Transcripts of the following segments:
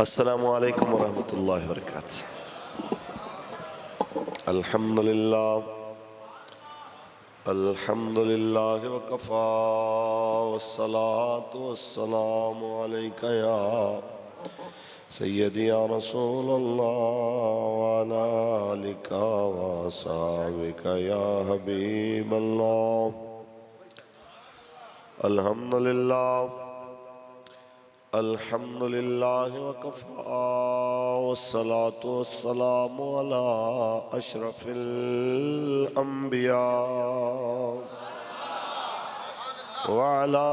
अस्सलामु अलैकुम वरहमतुल्लाहि वबरकातुह। अल्हम्दुलिल्लाह वकफ़ा वस्सलातु वस्सलामु अलैका या सय्यदी या रसूलल्लाह व अला आलिका व अस्हाबिका या हबीबल्लाह। अल्हम्दुलिल्लाह वकफ़ा वस्सलातु वस्सलामु अला अशरफिल अंबिया व अला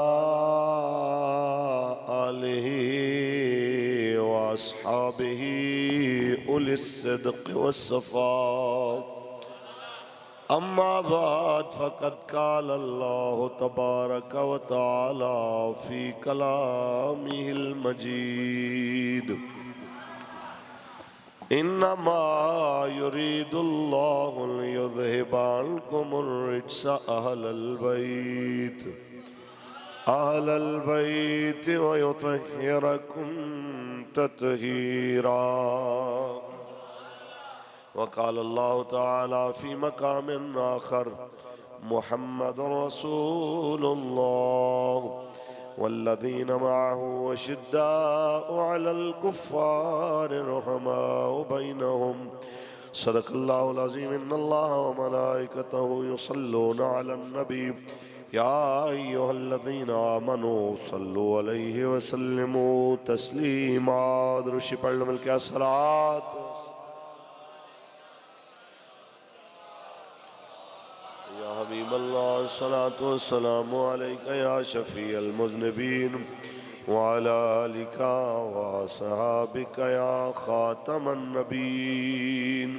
आलिहि व अस्हाबिहि उलिस सिद्क़ वस्सफ़ा। अम्मा बाद फ़क़द क़ाल अल्लाहु तबारक व तआला फ़ी कलामिहिल मजीद इन्नमा युरीदुल्लाहु लियुज़हिबा अन्कुमुर रिज्स अहलल बैत व युतहिरकुम तत्हीरा। वक़ाल अल्लाहु तआला फ़ी मक़ामिन आख़र मुहम्मदुर रसूलुल्लाह वल्लज़ीना मअहू अशिद्दाउ अलल कुफ़्फ़ारि रुहमाउ बैनहुम। सदक़ल्लाहुल अज़ीम। इन्नल्लाह व मलाइकतहू युसल्लूना अलन नबी या अय्युहल्लज़ीना आमनू सल्लु अलैहि व सल्लिमू तस्लीमा। दुरूद पढ़ लो मिलके अस्सलात हबीबल्लाह सलातु वस्सलामु अलैका या शफ़ीअल मुज़निबीन व अला आलिका व अस्हाबिका या ख़ातमन नबीन।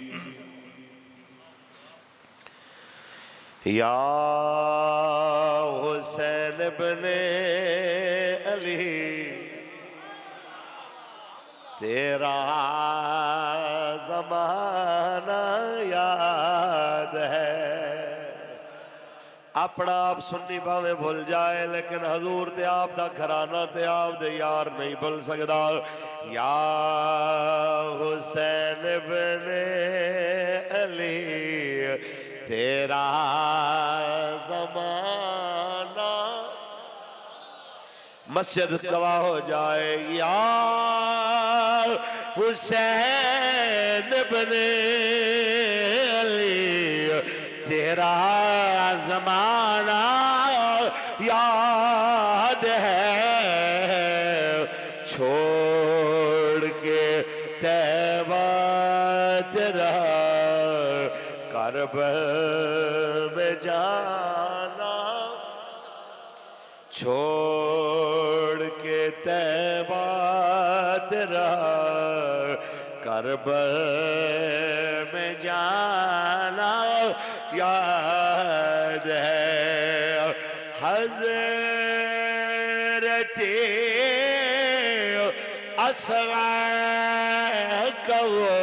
या हुसैन इब्ने अली तेरा ज़माना याद है। अपना आप सुन्नी भावें भुल जाए लेकिन हजूर ते आप दा घराना ते आप दे यार नहीं भुल सकदा। या हुसैन इब्ने अली तेरा ज़माना मस्जिद गवाह हो जाए। या हुसैन इब्ने अली तेरा ज़माना याद है। छोड़ के तैबा तेरा करबल में जाना। छोड़ के तैबा तेरा करबल में जाना याद है। हज़रत असग़र का वो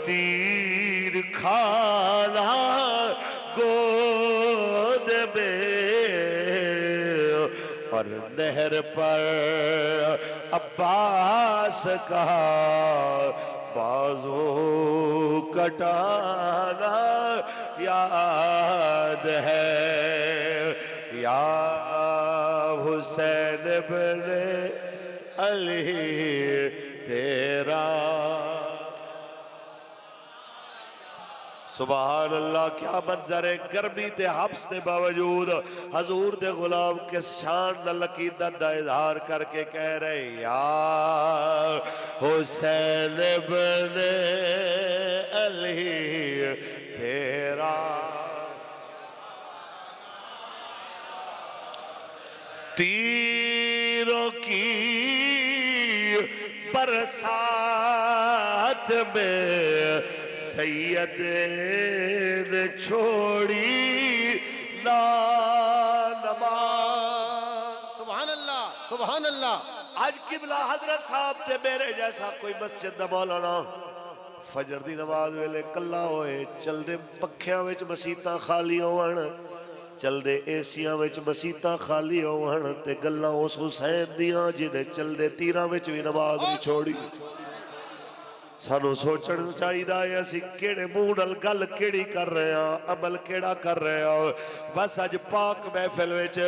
तीर खाना गोद में और नहर पर अब्बास का बाजू कटाना याद है। या हुसैन इब्ने अली तेरा। सुभान अल्लाह। क्या मंजर है। गर्मी ते हब्स के बावजूद हजूर दे गुलाम के शान नाल अकीदत दा इजहार करके कह रहे या हुसैन इब्ने अली तेरा। तीरों की बरसात में सैयद ने छोड़ी ना नमाज। सुभान अल्लाह सुभान अल्लाह। आज किबला हजरत साहब थे मेरे जैसा कोई मस्जिद न मौलाना फजर दी नमाज वेले कला होए, चलदे पखियां विच मसीतां खाली होवन, चलदे एसियां विच मसीतां खाली होवन ते गल्लां उस हुसैन दियां जिन्हें चलदे तीरां विच भी नमाज नहीं छोड़ी। सानू सोचना चाहिए असी केड़े मुंह नाल गल केड़ी कर रहे हैं, अमल केड़ा कर रहे हैं। बस अज पाक महफिल विच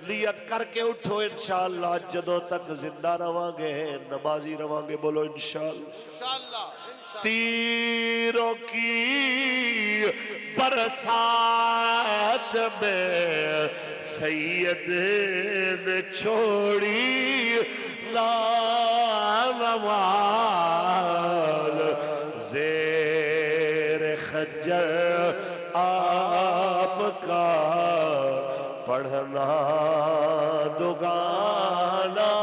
नियत करके उठो, इंशाअल्लाह जदों तक जिंदा रवांगे नमाजी रवांगे। बोलो इंशाअल्लाह। तीरों की बरसात में सैयद ने छोड़ी नवाल ज़ेर खज्जर आपका पढ़ना दुगाना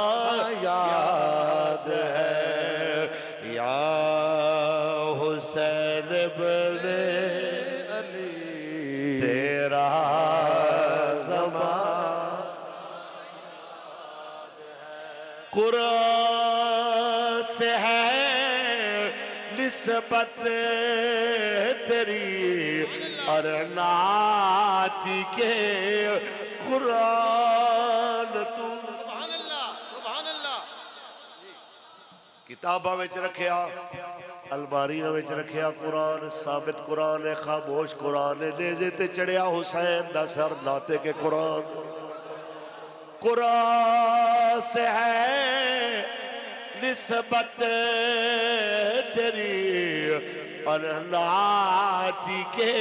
याद है, या हुसैन बने अली तेरा कुरान से है निस्बत तेरी और नाती के कुरान तू किताबां विच रखिया, अलमारियां विच रखिया कुरान, साबित कुरान है, खामोश कुरान है। नेज़े ते चढ़िया हुसैन दा सर नाते के कुरान। कुरान से है निस्बत तेरी और नाती के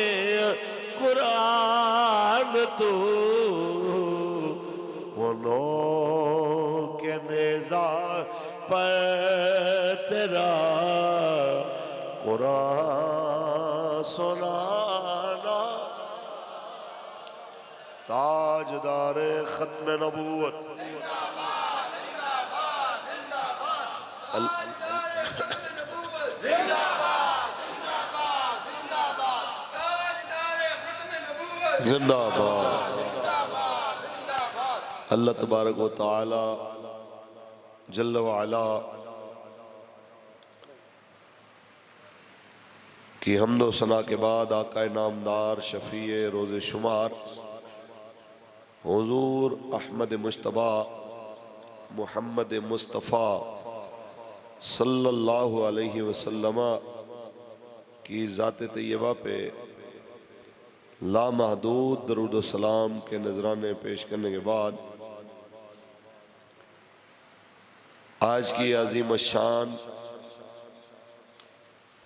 कुरान तू, वो नो के नेज़ा पर तेरा कुरान सुनाना। ताजदार खत्म नबूवत जिंदाबाद। अल्लाह तबारक व तआला जल्ल व अला की हम्द व सना के बाद आका नामदार शफीए रोज़े शुमार हुजूर अहमद मुश्तबा मुहम्मद मुस्तफ़ा सल्लल्लाहु अलैहि वसल्लम की ज़ात तैयबा पे लामहदूद दरूद व सलाम के नजराने पेश करने के बाद आज की अजीम शान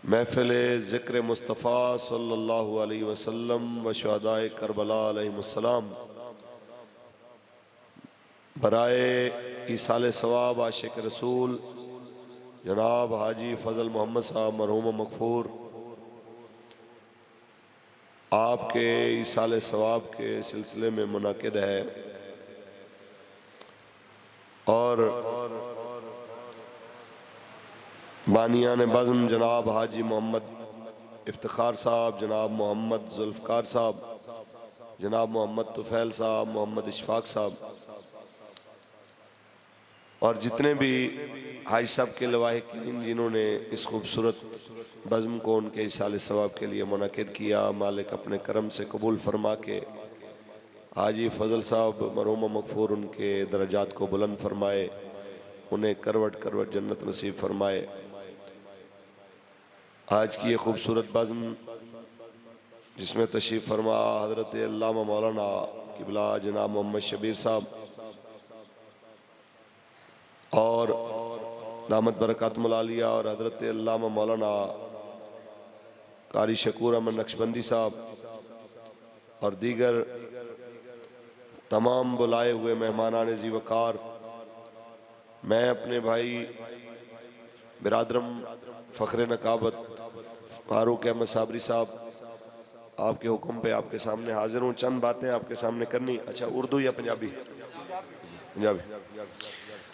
महफिल ज़िक्र मुस्तफ़ा सल्लल्लाहु अलैहि वसल्लम व शुहदाए करबला अलैहिमुस्सलाम बराए ईसाल सवाब आशिक रसूल जनाब हाजी फजल मोहम्मद साहब मरहूम मगफूर आपके ईसाल सवाब के सिलसिले में मुनाकिद है। और बानियान बज़्म जनाब हाजी मोहम्मद इफ्तिखार साहब, जनाब मोहम्मद जुल्फ़कार साहब, जनाब मोहम्मद तुफ़ैल साहब, मोहम्मद इशफ़ाक़ साहब और जितने भी हाजी साहब के लवाहिकीन जिन्होंने इस खूबसूरत बज़्म को उनके इसाले सवाब के लिए मुनाकिद किया, मालिक अपने करम से कबूल फरमा के हाजी फजल साहब मरहूम मगफूर उनके दरजात को बुलंद फरमाए, उन्हें करवट करवट जन्नत नसीब फरमाए। आज की ये खूबसूरत बज़्म जिसमें तशरीफ़ फरमा हज़रत अल्लामा मौलाना किबला जनाब मोहम्मद शबीर साहब और दामत बरकातुहुल आलिया और हज़रत अल्लामा मौलाना कारी शकूर अहमद नक्शबंदी साहब और दीगर तमाम बुलाए हुए मेहमानान ज़ी वक़ार, मैं अपने भाई बिरादरम फ़ख्र नकाबत फारूक अहमद साबरी साहब आपके हुक्म पे आपके सामने हाजिर हूँ। चंद बातें आपके सामने करनी। अच्छा उर्दू या पंजाबी? पंजाबी।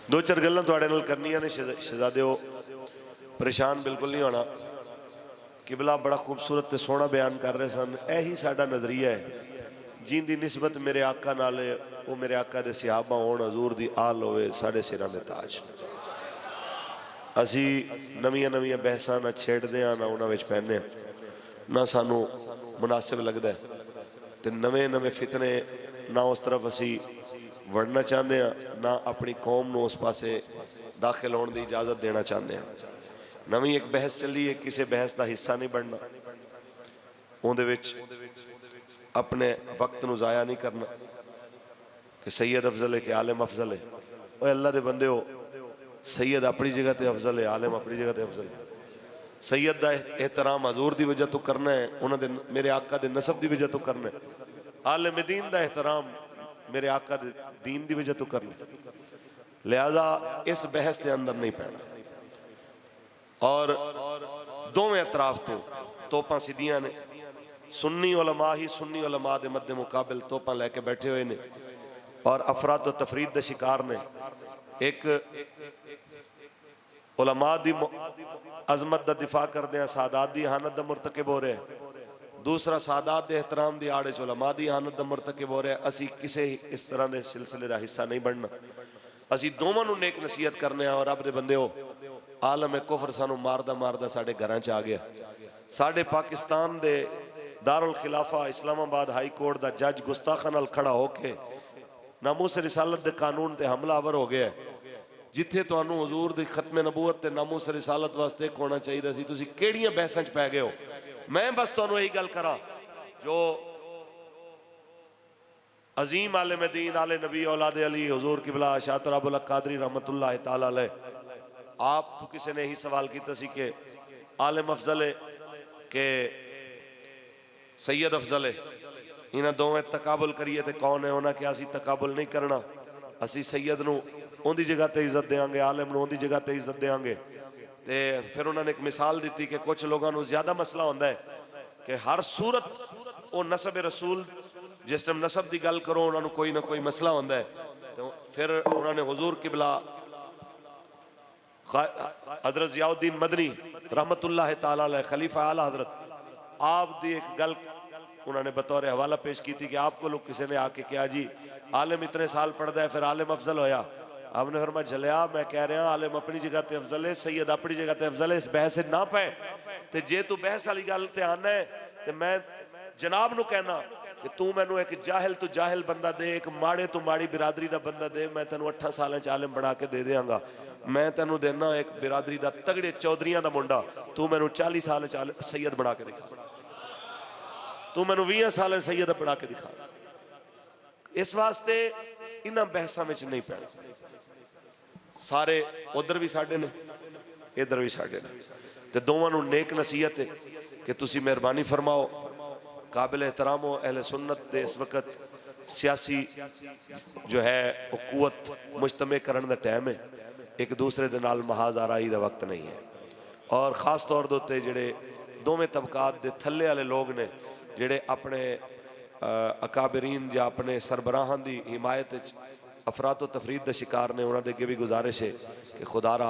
दो चार गल्लां तुहाडे नाल करनियां ने शहजादे, परेशान बिल्कुल नहीं होना। किबला बड़ा खूबसूरत ते सोहना बयान कर रहे सन। यही साडा नज़रिया है जिंदी निस्बत मेरे आका नाल वो मेरे आका दे सहाबा होण, हजूर दी आल होवे, साडे सिरां दे ताज। असी नवीं नवीं बहसां ना छेड़ते हैं, ना उन्होंने पैने, ना सानू मुनासिब लगता है, तो नवे नवे फितने ना उस तरफ असी वड़ना चाहते हैं, ना अपनी कौम को उस पासे दाखिल होने की इजाज़त देना चाहते हैं। नवीं एक बहस चली है, किसी बहस का हिस्सा नहीं बनना, उहदे विच अपने वक्त को ज़ाया नहीं करना कि सैयद अफजल है कि आलिम अफजल है। और अल्लाह के बंदे हो, सैयद अपनी जगह पर अफजल है, आलिम अपनी जगह पर अफजल है। सैयद का एहतराम हजूर की वजह तो करना है, उन्होंने मेरे आका के नसब की वजह तो करना है। आलिम दीन का एहतराम मेरे आका दे दीन की वजह तो करना, लिहाजा इस बहस के अंदर नहीं पैना। और दोवें अतराफ तो तोपां सीधियां ने, सुन्नी उलमा ही सुन्नी उलमा के मद्दे मुकाबिल तोपां लैके बैठे हुए ने और अफराद व तफरीद के शिकार ने। एक उलमा दी अजमत का दिफा करते हैं, सादात की हानत का मुरतकिब हो रहा है, दूसरा सादात के एहतराम की आड़ उलमा की हानत का मुरतकिब हो रहा है। असी किसी इस तरह के सिलसिले का हिस्सा नहीं बनना, असी दोवां नूं नेक नसीहत करने। और रब दे बंदे हो, आलम कुफर सानू मारदा मारदा साडे घरां च आ गया। साडे पाकिस्तान दे दारुल खिलाफा इस्लामाबाद हाई कोर्ट का जज गुस्ताखा नाल खड़ा होके नामूस रिसालत दे कानून ते हमलावर हो गया। जिथे तुहानू हजूर दी खत्म नबूवत ते नामूस रिसालत वास्ते एक होना चाहिए सी, तुसीं किहड़ियां बहसां च पै गए हो। मैं बस तुहानू यही गल करा, जो अजीम आलिम दीन आले नबी औलाद अली हजूर किबला शाह अबुल कादरी रहमतुल्लाह तआला अलैह, आप तो किसी ने यही सवाल किया सी कि आलिम अफजल है कि सैयद अफजल है, इन्होंने दोवें तकाबुल करिए तो कौन है। उन्हें क्या असी तकाबुल नहीं करना, असी सैयद नूं उहदी जगह ते इज्जत देंगे, आलिम नूं उहदी जगह ते इज्जत देंगे। तो फिर उन्होंने एक मिसाल दी कि कुछ लोगों को ज्यादा मसला होता है कि हर सूरत वो नसब रसूल, जिस टाइम नसब की गल करो उन्होंने कोई ना कोई मसला होता है। तो फिर उन्होंने हुजूर किबला हजरत जियाउद्दीन मदनी रहमतुल्लाह तआला अलैह खलीफा आला हजरत, आप दी एक गल उन्होंने बतौर हवाला पेश की थी कि आपको लोग किसी ने आके क्या जी आलिम इतने साल पढ़ता है फिर आलिम अफजल होया। आपने फरमाया चलिया, मैं कह रहा आलिम अपनी जगह ते अफजल है, सैयद अपनी जगह ते अफजल है, इस बहस ना पे। तो जे तू बहस वाली गल ते आना है तो मैं जनाब नू कहना कि तू मैनू एक जाहिल तो जाहिल बंदा दे, एक माड़े तो माड़ी बिरादरी का बंदा दे, मैं तेन 8 साल आलिम बना के दे देंगा। मैं तेन देना एक बिरादरी का तगड़े चौधरिया का मुंडा, तू मैनू 40 साल सैयद बना के दिखा, तू मैनू 20 साल सैयद बना के दिखा। इस वास्ते इन्हां बहसां में नहीं पैना। सारे उधर भी साडे ने, इधर भी साडे ने, ते दोवां नूं नेक नसीहत है कि तुसी मेहरबानी फरमाओ, काबिल एहतराम हो अहले सुन्नत दे इस वक्त सियासी जो है वो कुवत मुजतमे करने का टाइम है, एक दूसरे दे नाल महाज आराई का वक्त नहीं है। और खास तौर के उत्ते जिहड़े दोवें तबकात दे थल्ले वाले लोग ने जिहड़े अपने अकाबरीन या अपने सरबराहां दी हिमायत अफरातो तफरीद का शिकार ने, उन्होंने अगे भी गुजारिश है कि खुदारा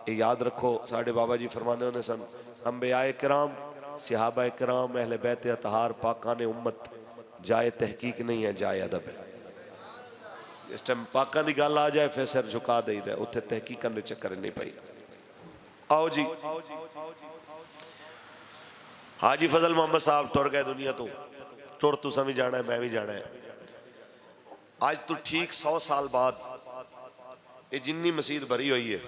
ये याद रखो, साढ़े बाबा जी फरमाने होने सन, अंबियाए किराम सहाबा किराम अहले बैत अतहार पाकान उम्मत जाए तहकीक नहीं है जाए अदब है। इस टाइम पाकां दी गल आ जाए फिर सिर झुका देईदा, उत्थे तहकीकां दे चक्कर नहीं पई। आओ जी, हाजी फजल मोहम्मद साहब तुर गए दुनिया तो, तुर तुसा भी जाना है, मैं भी जाना है। आज तो ठीक 100 साल बाद ये जिन्नी मसीत भरी हुई है,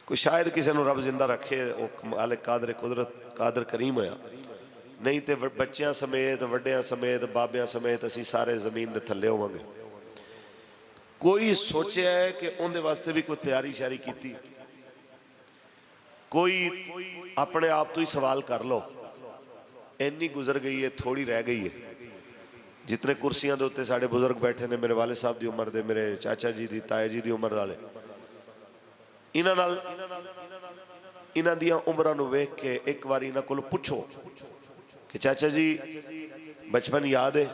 कोई शायद किसी को रब जिंदा रखे, वो मालिक कादर कुदरत कादर करीम होया, नहीं तो बच्चों समेत वड्डियां समेत बाबियां समेत असी सारे जमीन के थले होवांगे। कोई सोचा है कि उनके वास्ते भी कोई तैयारी श्यारी की? कोई अपने आप तो ही सवाल कर लो, इन्नी गुजर गई है, थोड़ी रह गई है। जितने कुर्सियां के उत्ते साढ़े बुजुर्ग बैठे ने, मेरे वाले साहब की उम्र के, मेरे चाचा जी की ताए जी की उम्र वाले, इन्हां दियां उम्रां नूं वेख के एक बार इन्हां कोलों पुछो कि चाचा जी बचपन याद है?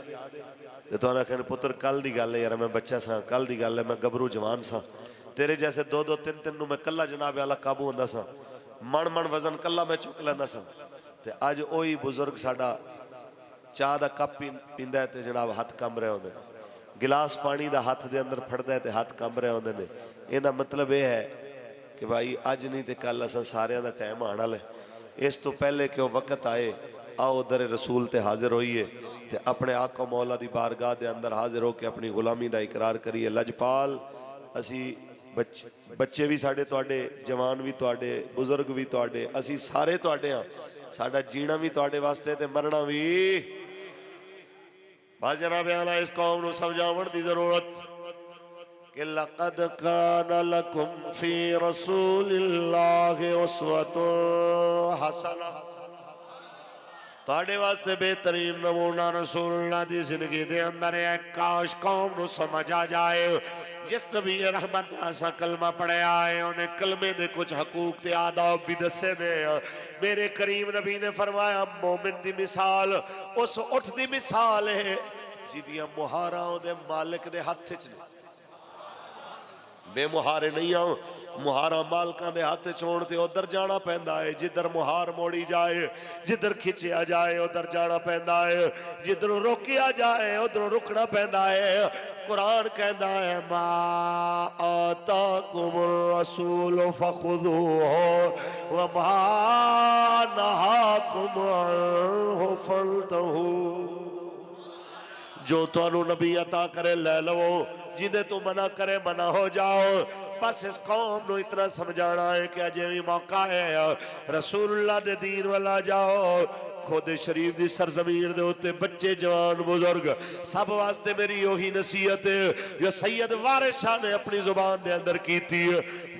तो तुहानू आखण पुत्र कल की गल है यार, मैं बच्चा सा, कल की गल है, मैं गभरू जवान सा, तेरे जैसे 2-2 3-3 नूं मैं कला जनाब वाला काबू होंदा सा, मन वजन कला मैं चुक लैंदा सा। ते अज ओही बुजुर्ग साडा चाह का कप पींदा है तो जनाब हथ कंब रहे होंदे ने, गिलास पानी का हथ के अंदर फड़दा है तो हथ कंब रहे होंदे ने। इहदा मतलब यह है कि भाई अज नहीं तो कल असा सारे का टाइम आने वाला है। इस तो पहले कि वह वक्त आए, आओ दर रसूल ते हाजिर होइए ते अपने आका मौला दी बारगाह दे अंदर हाजिर होकर अपनी गुलामी का इकरार करिए। लजपाल असी बच्चे भी साढ़े तुहाडे, जवान भी तुहाडे, बुजुर्ग भी तुहाडे, असी सारे तुहाडे हाँ। साडा जीना भी तुहाडे वास्ते ते मरना भी। बस जनाब आला इस कौम नूं समझावण दी जरूरत कि लक़द कान लकुम फी रसूलिल्लाहि उस्वतुन हसना, तुहाडे वास्ते बेहतरीन नमूना रसूलुल्लाह दी जिंदगी दे अंदर है। काश कौम नूं समझ आ जाए जिस नबी रहमत असा कलमा पढ़िया है उन्हें कलमे दे कुछ हकूक ते आदाब भी दसे ने। मेरे करीम नबी ने फरमाया मोमिन दी मिसाल उस उठ दी मिसाल है जिदियां मुहारां दे मालिक दे हथ च ने। बेमुहारे नहीं आओ, मुहारा मालकां दे हथ च होण ते उधर जाना पैंदा है। जिधर मुहार मोड़ी जाए, जिधर खिंचिया जाए उधर जाना पैंदा है। जिधरों रोकिया जाए उधरों रुकना पैंदा है। कुरान कहता है मा आताकुम रसूल फखुदूहु व मा नहाकुम अन्हु फंतहू। जो तुहानू नबी अता करे ले लो, जिन्हें तू मना करे मना हो जाओ। बस इस कौम को इतना समझाना है कि अजे भी मौका है, रसूलुल्लाह दे दीन वाला जाओ। खुद शरीफ की सरजमीन दे उत्ते बच्चे जवान बुजुर्ग सब वास्ते मेरी ओही नसीहत है जो सैयद वारिस शाह ने अपनी जुबान दे अंदर की थी।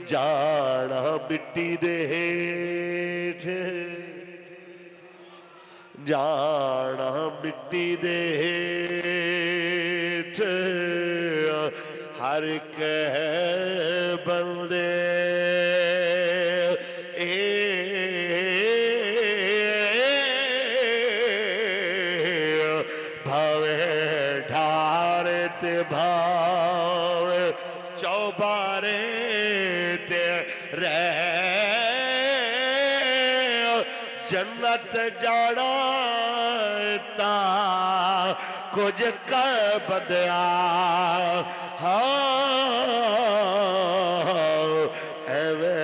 जाना मिट्टी दे हेठ, जाना मिट्टी दे हेठ, हर कह बंदे भावे ढारे ते भावे चौबारे ते रह जन्नत जाना ता कुछ कर बदया। हाँ एवे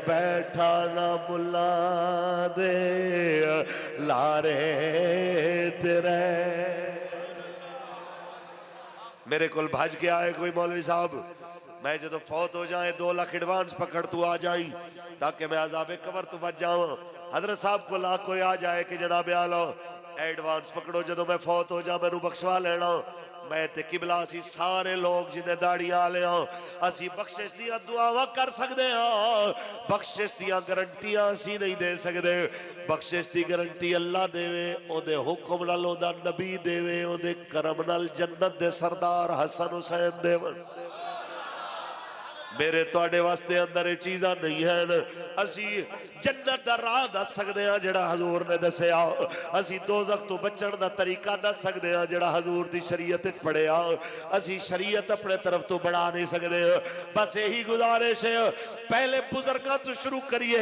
बैठा ना मुला दे लारे तेरे। मेरे को भज के आए कोई मौलवी साहब, मैं जो फौत हो जाए 2 लाख एडवांस पकड़ तू आ जाई ताकि मैं अजाबे कबर तो बच जाऊं। हजरत साहब को लाख कोई आ जाए कि जनाब आलो एडवांस पकड़ो, जो मैं फौत हो जा मैनू बख्शवा लेना। मैं ते किबला असी सारे लोग जिन्हें दाड़ियां वाले असी बख्शिश दियां दुआवां कर सकते हैं, बख्शिश दियां गारंटियां असी नहीं दे सकते। बख्शिश की गारंटी अल्लाह देवे, ओदे हुक्म नाल ओदा नबी देवे, ओदे करम नाल जन्नत दे सरदार हसन हुसैन देवन। मेरे तुहाडे वास्ते अंदर ये चीज़ां नहीं हैं। असी जन्नत दा राह दस सकते हैं जिहड़ा हजूर ने दसिया, असी दोज़ख तो बचण दा तरीका दस सकते हैं जिहड़ा हजूर दी शरीयत विच पढ़िया। असी शरीयत अपने तरफ तो बढ़ा नहीं सकते। बस यही गुजारिश है पहले बुजुर्गों तो शुरू करिए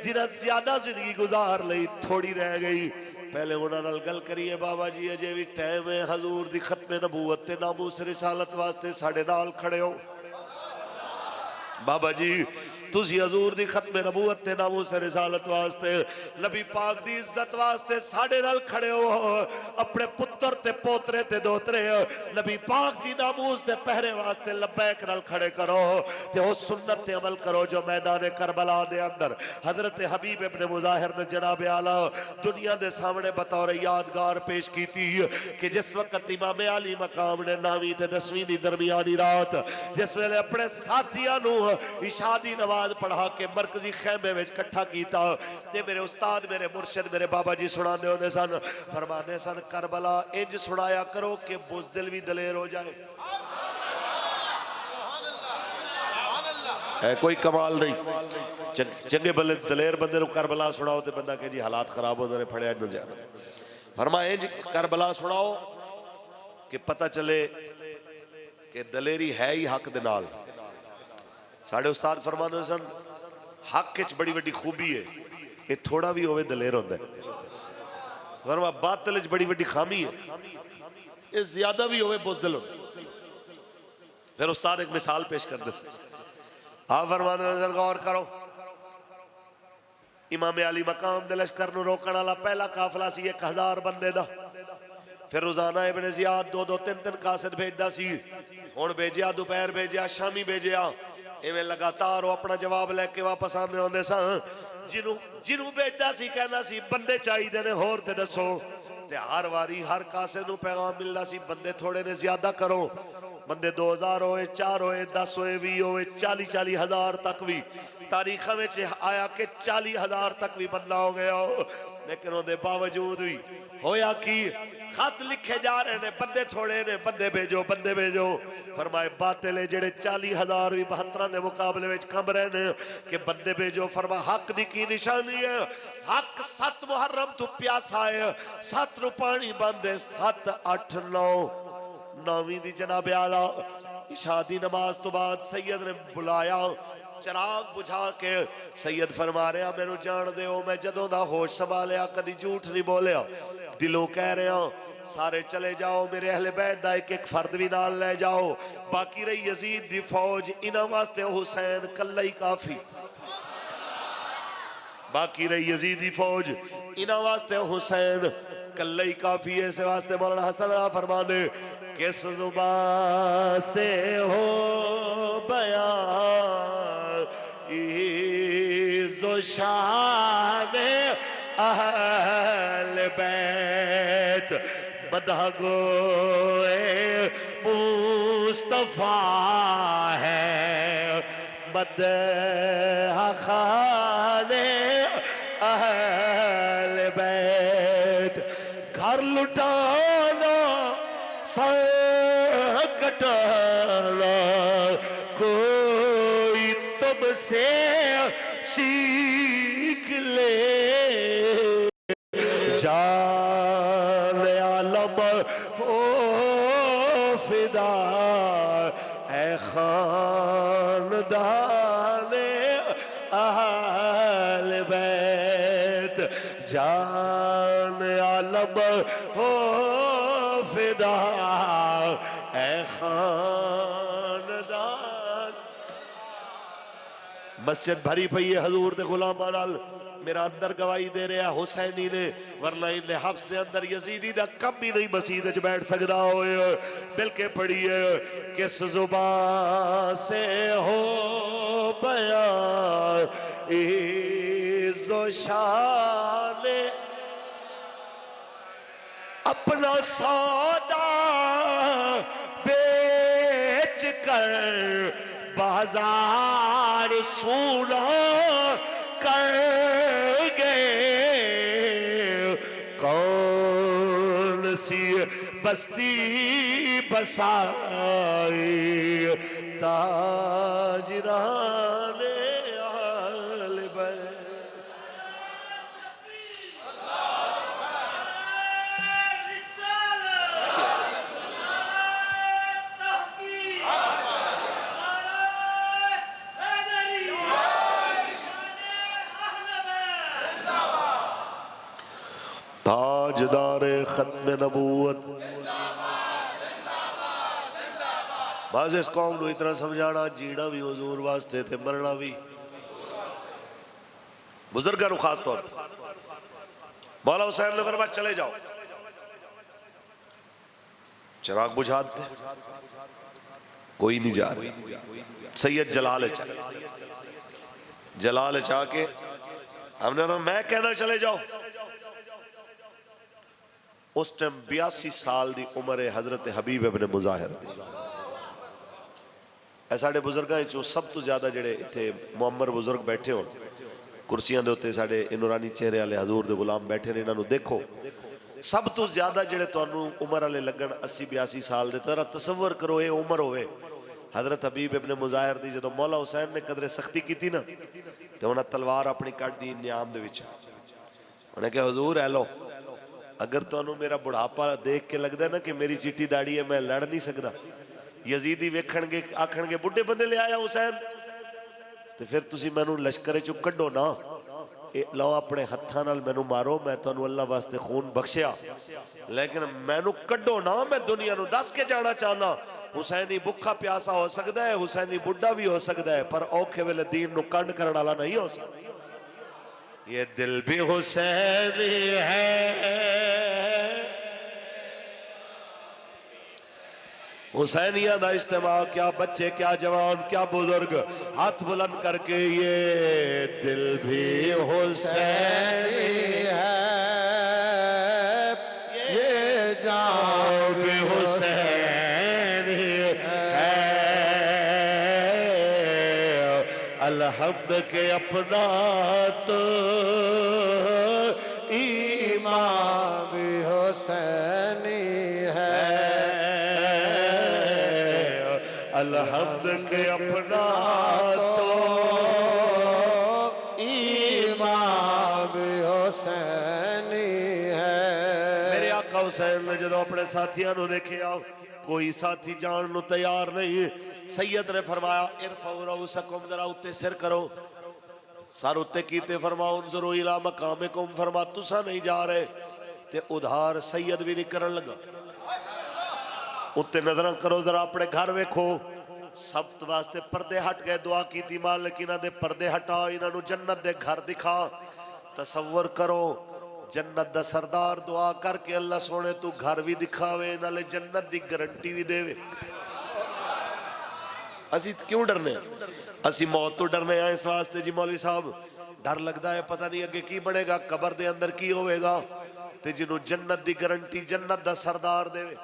जिन्हें ज्यादा जिंदगी गुजार लई, थोड़ी रह गई। पहले उन्होंने गल करिए बाबा जी अजे भी टाइम है, हजूर दी खत्मे नबूवत ते नामूस रिसालत वास्ते साडे नाल खड़े हो। बाबा जी तुसी हजूर दी खत्मे नबूवत ते नामूस रिसालत वास्ते नबी पाक दी इज्जत वास्ते साडे नाल खड़े हो। अपने पुत्र ते पोतरे ते दोतरे नबी पाक दी नामूस दे पहरे वास्ते लब्बैक नाल खड़े करो ते उस सुन्नत ते अमल करो जो मैदान करबला दे अंदर हजरत हबीब इब्ने मुजाहिर ने जनाब आला दुनिया दे सामने बतौर यादगार पेश की थी कि जिस वक्त इमाम अली मकाम ने 9वीं ते 10वीं दी दरमियानी रात जिस वेले अपने साथियां नू इशा दी नमाज पढ़ा के मरकजी खैमे में इकट्ठा किया ते मेरे उस्ताद मेरे मुर्शिद मेरे बाबा जी सुनाते होंदे सन, फरमाते सन करबला इंज सुनाया करो कि बुज़दिल भी दलेर हो जाए। है कोई कमाल नहीं, चंगे बल्ले दलेर बंदे नूं करबला सुनाओ तो बंदा कहे जी हालात खराब होंदे ने फड़िया न जाना। फरमाया इंज करबला सुनाओ कि पता चले कि दलेरी है ही हक दे नाल। साढ़े उस्ताद फरमाते सन हक च बड़ी वड्डी खूबी है, ये थोड़ा भी होवे दलेर होंदा है। फरमा बातिल च बड़ी वड्डी खामी है, ये ज्यादा भी होवे बुज़दिल होंदा। फिर उस्ताद एक मिसाल पेश कर दस आप फरमाते हैं गौर करो, इमाम अली मकाम दे लश्कर नूं रोकण वाला पहला काफिला सी 1000 बंदे दा। फिर रोजाना इब्न ज़ियाद 2-2 3-3 कासिद भेजदा सी। हुण भेजिया, दोपहर भेजिया, शामी भेजिया, इवें लगातार वो अपना जवाब लैके वापस आने आउंदे सन। जिन्हों भेजदा सी कहना सी बंदे चाहिए ने होर ते दसो, ते हर वारी हर कासिद नूं पैगाम मिलदा सी बंदे थोड़े ने ज्यादा करो। बंदे 2000 होए, 4 होए, 10 होए, 20 होए, 40-40 हज़ार तक भी तारीखा में आया कि 40,000 तक भी बंदा हो गया हो। लेकिन उनके बावजूद भी होया कि खत लिखे जा रहे ने, बंदे थोड़े ने, बंदे भेजो, बंदे भेजो। फरमाए बातिल जेड़े 40,000 भी 72 के मुकाबले में कंब रहे ने कि बंदे भेजो। फरमा हक दी की निशानी है? हक 7 मुहर्रम तू प्यासा है, 7 नु पानी बंद है, 7 8 9 9वीं दी जनाब आला इशा दी नमाज तो बाद सैयद ने बुलाया, चिराग बुझा के सैयद फरमा रहा मैनू जान दे, मैं जदों दा होश संभालिया कदी झूठ नहीं बोलिया, दिलों कह रहा सारे चले जाओ, मेरे अहले बैत दा एक एक फर्द भी नाल ले जाओ। बाकी रही यजीद दी फौज, इन्हां वास्ते हुसैन कल्ला ही काफी। बाकी रही यजीद दी फौज, इन्हां वास्ते हुसैन कल्ला ही काफी है। इस वास्ते मौलाना हसन फरमा दे किस जुबान से हो बयान इज़्ज़ो शान अहल बैत, मदह गोए मुस्तफा है, मदह खाने अहल बैत। घर लुटाना सर कटाना कोई तुमसे सीख ले, जान आलम हो फिदा ए खानदान अहल बैत, जान आलम हो फिदा ए खानदान। मस्जिद भरी पई है हजूर दे गुलामां नाल। मेरा अंदर गवाही दे रहा हुसैनी ने, वरना इन्हें हफ्स के अंदर यजीदी दा कम भी नहीं मसीद च बैठ सकता होए। बिल्के पढ़िए किस जुबान से हो बयान इज़्ज़ो शान, अपना सौदा बेच कर बाजार सूना कर गए, कौन सी बस्ती बसाई ताजरान अहल बैत। ताजदारे खत्म नबूवत, बस इस कौम को इतना समझाना, जीना भी हुजूर वास्ते थे, मरना भी। बुजुर्गों को खास तौर मौला हुसैन ने फरमाया चले जाओ, चिराग बुझा दे, कोई नहीं जा रहा। सैयद जलाल चाह के हमने मैं कहना चले जाओ। उस टाइम 82 साल की उम्र है हजरत हबीब इब्न मुजाहिर दी। साढ़े बुजुर्गों चो सब तो ज्यादा जेडे इत्थे मुअम्मर बुजुर्ग बैठे हो कुर्सियां दे उत्ते, साढ़े इनूरानी चेहरे वाले हजूर दे गुलाम बैठे ने, इन्हों देखो सब तो ज्यादा जेडे तुहानू उम्र वाले लगन 80-82 साल दे। तेरा तसव्वुर करो ये उम्र होवे हजरत हबीब इब्न मुजाहिर दी, जो मौला हुसैन ने कदरे सख्ती की ना, तो उन्हें तलवार अपनी कट दी नियाम दे विच। उन्हें कहा हजूर है लो, अगर तुहानू मेरा बुढ़ापा देख के लगता है ना कि मेरी चिट्टी दाड़ी है, मैं लड़ नहीं सकता, यजीदी वेखणगे आखणगे बुढ़े बंदे ले आया हुसैन, तो फिर तुसी मैनू लश्कर चो कड्डो ना, लो अपने हत्थां नाल मैनू मारो, मैं तुहानू अल्लाह वास्ते खून बख्शिया, लेकिन मैनू कड्डो ना, मैं दुनिया नू दस के जाना चाहना। हुसैनी भुखा प्यासा हो सकता है, हुसैनी बुढ़ा भी हो सकता है, पर औखे वेले दीन नू कंड करने वाला नहीं हो सकता। ये दिल भी हुसैनी है। हुसैनिया का इस्तेमाल, क्या बच्चे, क्या जवान, क्या बुजुर्ग, हाथ बुलंद करके ये दिल भी हुसैनी है, ये जान भी हुसैनी है। अलहम्द के अपना तो ईमान भी हुसैनी है, अलहम्द के अपना तो ईमान भी हुसैनी है। मेरे आका हुसैन ने जो अपने साथियों को देखा, कोई साथी जान को तैयार नहीं, सैयद ने फरमाया इरफाउ रऊसकुम, जरा उत्ते सिर करो, सर उत्ते कीते, फरमाओ उन्जुरू इला मकामिकुम, फरमा तुसा नहीं जा रहे, ते उधार सैयद भी नहीं करन लगा। उत्ते नजर करो, जरा अपने घर वेखो, सब वास्ते पर्दे हट गए, दुआ की थी मालिक इन्हां दे पर्दे हटा, इन्हां जन्नत दे घर दिखा। तसव्वुर करो जन्नत दा सरदार दुआ करके अल्लाह सोने तू घर भी दिखावे, नाले जन्नत दी गारंटी भी देवे। असी क्यों डरने, असी मौत तो डरने हैं इस वास्ते जी मौलवी साहब, डर लगता है पता नहीं अगे की बनेगा, कबर दे अंदर की होवेगा, ते जिन्हों जन्नत दी गारंटी जन्नत दा सरदार देवे।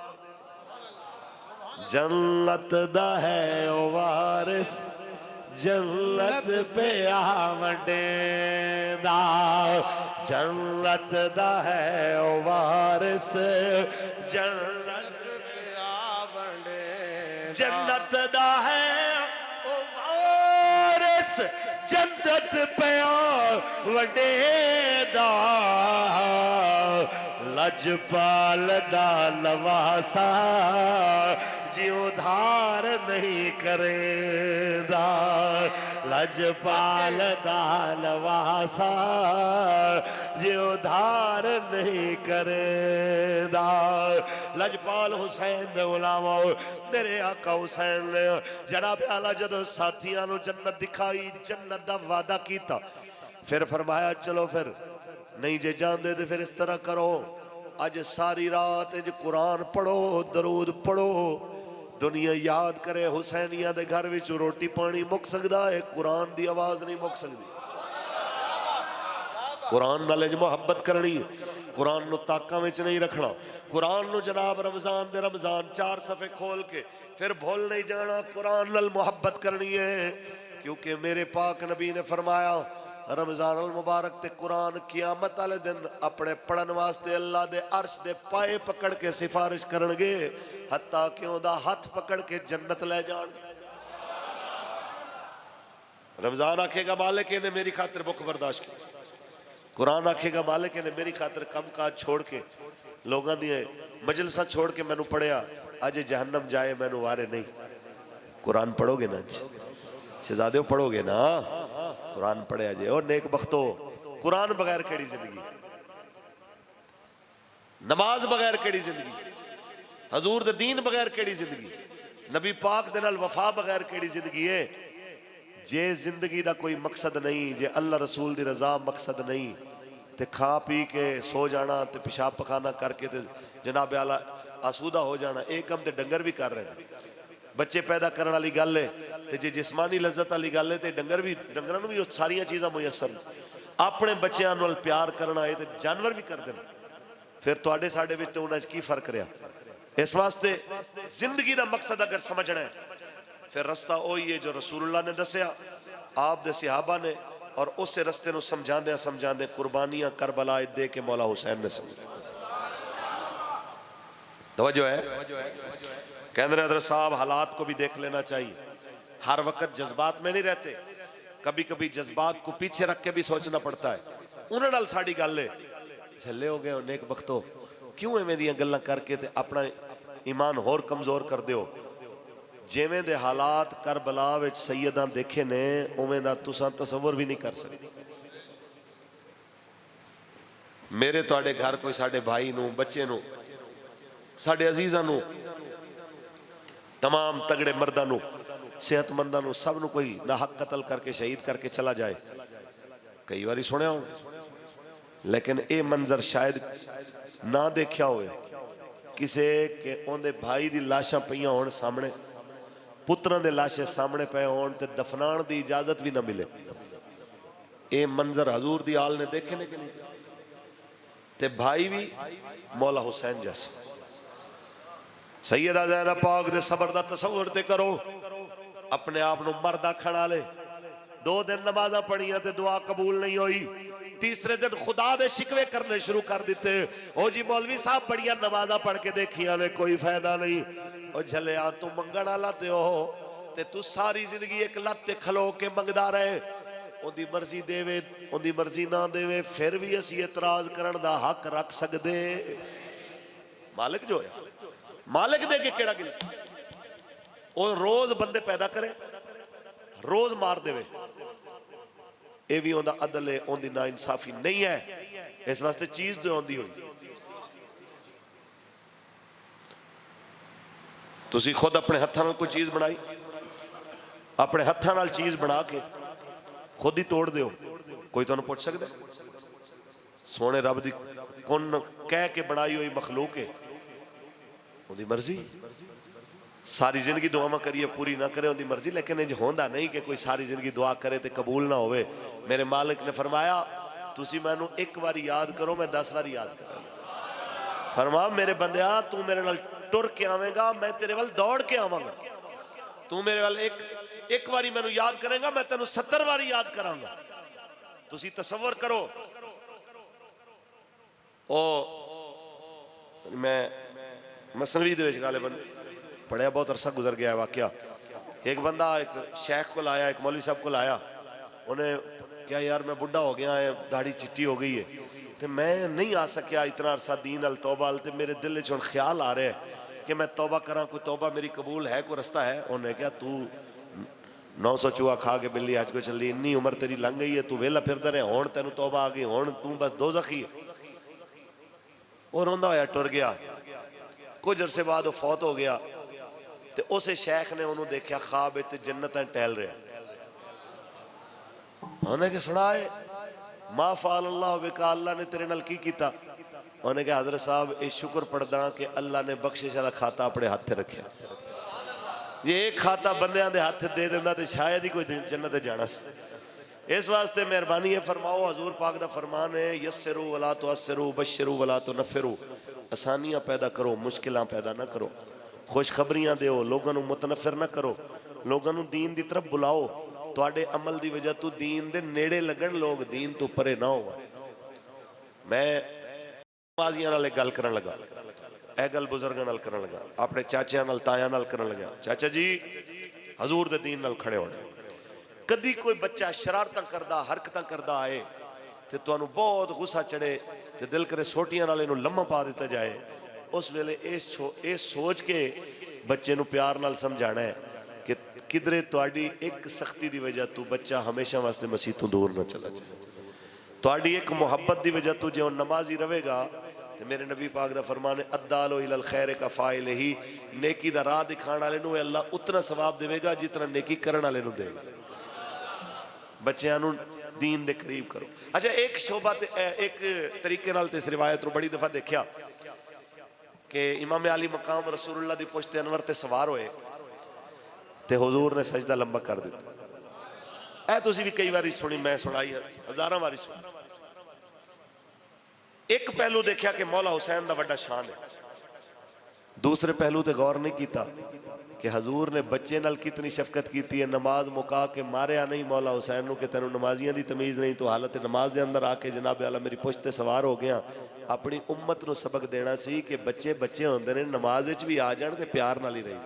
जन्नत दा है ओ वारिस, जन्नत पे आवंडेदा, जन्नत दा है ओ वारिस, जन्नत पे आवंडेदा, जन्नत दा है ओ वारिस, जन्नत पे आवंडेदा, लजपाल दा लवासा जी उधार नहीं करेदा, लजपाल दा लवासा जी उधार नहीं करेदा। लजपाल हुसैन दे गुलामो, मेरे आका हुसैन ने जनाब आला जदों साथियां नूं जन्नत दिखाई, जन्नत दा वादा कीता, फिर फरमाया चलो फिर नहीं जे जानते तो फिर इस तरह करो, अज सारी रात कुरान पढ़ो, दरूद पढ़ो, दुनिया याद करे। हुसैनिया दे घर विच रोटी पानी मुक सकता है, कुरान की आवाज नहीं मुक सकती। कुरान नाल मुहब्बत करनी, कुरान नूं ताकां विच नहीं रखना, कुरान नूं जनाब रमजान दे रमजान 4 सफ़े खोल के फिर भूल नहीं जाना, कुरान नाल मुहब्बत करनी है। क्योंकि मेरे पाक नबी ने फरमाया रमजान अल मुबारक ते कुरान कियामत वाले दिन अपने पढ़न वास्ते अल्लाह दे अर्श दे पाए पकड़ के सिफारिश करनगे, हत्ता कि उहदा हाथ पकड़ के जन्नत ले जान। रमजान आखेगा मालिक ने मेरी खातिर भुख बर्दाश्त की, कुरान आखेगा मालिक ने मेरी खातिर कम काज छोड़ के, लोगों दी मजलसा छोड़ के मैनू पढ़िया, अज जहन्नम जाए मैनू वारे नहीं। कुरान पढ़ोगे ना शहजादे, पढ़ोगे ना, कुरान पढ़िया जे और नेक बख्तो। कुरान बगैर केड़ी जिंदगी, नमाज बगैर केड़ी जिंदगी, हजूर दे दीन बगैर केड़ी जिंदगी, नबी पाक दे नाल वफा बगैर केड़ी जिंदगी है। जे जिंदगी दा कोई मकसद नहीं, जे अल्लाह रसूल दी रजा मकसद नहीं, ते खा पी के सो जाना ते पेशाब पखाना करके ते जनाब आला आसूदा हो जाना, एक कम ते डंगर भी कर रहे हैं। बच्चे पैदा करने वाली गल है, ते जे जिस्मानी लज्जत वाली गल है, तो डंगर भी, डंगरां नूं भी सारियां चीज़ां मुयसर। अपने बच्चों नाल प्यार करना है तो जानवर भी कर देना, फिर तुहाडे साडे विच उन्हां च की फर्क रहा। इस वास्ते जिंदगी का मकसद अगर समझना है, फिर रास्ता वही है जो रसूलुल्लाह ने दसिया, आप दे सहाबा ने, और उस रस्ते नूं समझांदे समझांदे कुर्बानियां करबला दे के मौला हुसैन ने समझाया। तवज्जो है, कहते हज़रत साहब हालात को भी देख लेना चाहिए, हर वक्त जज्बात में नहीं रहते, कभी कभी जज्बात को पीछे रख के भी सोचना पड़ता है। उन्होंने नाल साड़ी गल है, झल्ले हो गए नेक बख्तो, क्यों इवें दियां गल्लां करके ते अपना ईमान होर कमजोर कर दिओ। जिवें दे हालात करबला विच सैयदां देखे ने, उवें दा तुसां तसव्वुर भी नहीं कर सकते। मेरे तुहाडे घर कोई साडे भाई नू, बच्चे नू, साडे अजीज़ां नू, तमाम तगड़े मर्दां नू, सेहतमंदां नू, सब नू कोई ना हक कतल करके शहीद करके चला जाए, कई बारी सुनिया हो, लेकिन ये मंजर शायद ना देखा होए किसे के उनके भाई दी लाशां पईयां होण सामने, पुत्रां दे लाशे सामने पे होण ते दफनाण दी इजाजत भी ना मिले। ये मंजर हजूर दी आल ने देखे ने कि नहीं? ते भाई भी मौला हुसैन जैसे। सैयदा ज़ैनब पाक दे सबर दा तसव्वुर ते करो, अपने आप नू मर्द आखण वाले 2 दिन नमाज़ां पढ़ियां ते दुआ कबूल नहीं हुई, तीसरे दिन खुदा दे शिकवे करने शुरू कर दिते। ओ जी मौलवी साहब बड़िया नमाज़ां पढ़ के देखियां ने, कोई फायदा नहीं। ओ झलिया तू मंगण वाला ते ओ ते तू सारी जिंदगी एक लत ते खलो के मंगदा रहे, उनकी मर्जी देवे उनकी मर्जी ना देवे, फिर भी असी एतराज करन दा हक रख सकदे? मालिक जो है, मालिक दे के केड़ा गिल, और रोज बंदे पैदा करे, रोज मार देवे, ये भी उनका अदल है, उनकी ना इंसाफी नहीं है। इस वास्ते चीज जो आंदी हुई तुसी खुद अपने हत्थां नाल कोई चीज बनाई, अपने हत्थां नाल चीज बना के खुद ही तोड़ दो, कोई तुहानू पूछ सकदा? सोने रब दी कुन कह के बनाई हुई मखलूक है, उनकी मर्जी। सारी जिंदगी दुआवां करिए पूरी ना करे उनकी मर्जी, लेकिन इंज होंदा नहीं कि कोई सारी जिंदगी दुआ करे तो कबूल ना होवे। मेरे मालिक ने फरमाया तुसी मैनू एक बारी याद करो, मैं 10 बारी याद करूं। फरमा मेरे बंदिया तू मेरे नाल टुर के आवेगा, मैं तेरे वाल दौड़ के आवांगा। तू मेरे वाल एक बारी मैनू याद करेगा, मैं तेनू 70 बारी याद करांगा। तुसी तसव्वुर करो। ओ मैं मसनवी दे विच गालिबन पढ़िया, बहुत अरसा गुजर गया वाकया। एक बंदा एक शेख को लाया, एक मौलवी साहब को लाया, उन्हें क्या यार मैं बुढ़ा हो गया है, दाढ़ी चिट्टी हो गई है, तो मैं नहीं आ सकिया इतना अरसा दीन अल तौबा अल, तो मेरे दिल च ख्याल आ रहा है कि मैं तौबा करा, कोई तौबा मेरी कबूल है, कोई रस्ता है? उन्हें क्या तू 900 चूहा खा के बिल्ली अज को चली, इन्नी उम्र तेरी लंघ गई है, तू वेला फिरदा रहे, हुण तेनू तौबा आ गई, हुण तू बस दोज़खी है। और रोंदा होया टुर गया। कुछ अरसे बाद वो फौत हो गया, तो उस शेख ने उन्होंने देखा ख्वाब में जन्नत टहल रहा, उन्हें सुना है मा फाल अल्लाह बिका, अल्लाह ने तेरे नाल की कीता? उन्हें कहा हजरत साहब ये शुक्र पढ़दा कि अल्लाह ने बख्शिश वाला खाता अपने हाथ रखा, जे एक खाता बंदियां दे हाथ दे देंदा तो शायद ही कोई जन्नत जाना सी। इस वास्ते मेहरबानी है फरमाओ, हजूर पाक दा फरमान है यस्सिरू वला तुअस्सिरू बश्शिरू वला तुनफ्फिरू, आसानियां पैदा करो मुश्किलां पैदा ना करो, खुशखबरियां दो, लोगों को मुतनफिर ना करो, लोगों को दीन की तरफ बुलाओ। तुहाडे अमल की वजह तो दीन दे नेड़े लगन, लोग दीन तो परे ना हो। मैं नमाजियां नाल गल करन लगा, यह गल बुजुर्गां नाल करन लगा, अपने चाचियां नाल तायां नाल करन लगा, चाचा जी हजूर दे दीन नाल खड़े होना। कदी कोई बच्चा शरारतां करदा हरकतां करदा आए तो तुहानू बहुत गुस्सा चढ़े, तो दिल करे सोटियां नाल इहनू लम्मा पा दिता जाए, उस वेले ये सोच के बच्चे नू प्यार नाल समझाना है कि किधरे तुहाडी एक सख्ती की वजह तो बच्चा हमेशा वास्ते मसीह तो दूर ना चला जाए। तुहाडी एक मुहब्बत की वजह तो जो नमाजी रहेगा, तो मेरे नबी पाक दा फरमान है अद्दालो इलल खैर का फाइल ही, नेकी दा राह दिखाने वाले नू अल्लाह उतना सवाब देगा जितना नेकी करने वाले नू देगा। बच्चों नू दीन दे करीब करो। अच्छा एक शोभा एक तरीके नाल इस रिवायत नू बड़ी दफा देखा कि इमाम अली मकाम रसूलुल्लाह दी पुश्ते अनवर ते सवार होए, ते हुजूर ने सजदा लंबा कर दिता। ऐ तुसी भी कई बारी सुनी, मैं सुनाई हजारों बारी सुनी। एक पहलू देखा कि मौला हुसैन दा वड्डा शान है, दूसरे पहलू ते गौर नहीं किया कि हजूर ने बच्चे नाल कितनी शफकत की है। नमाज मुका के मारिया नहीं मौला हुसैन नू कि तेनू नमाजियां दी तमीज़ नहीं, तो हालत नमाज के अंदर आके जनाब आला मेरी पुश्त ते सवार हो गया। अपनी उम्मत नू सबक देना सी कि बच्चे बच्चे होंदे ने, नमाज विच भी आ जाण ते प्यार नाल ही रही।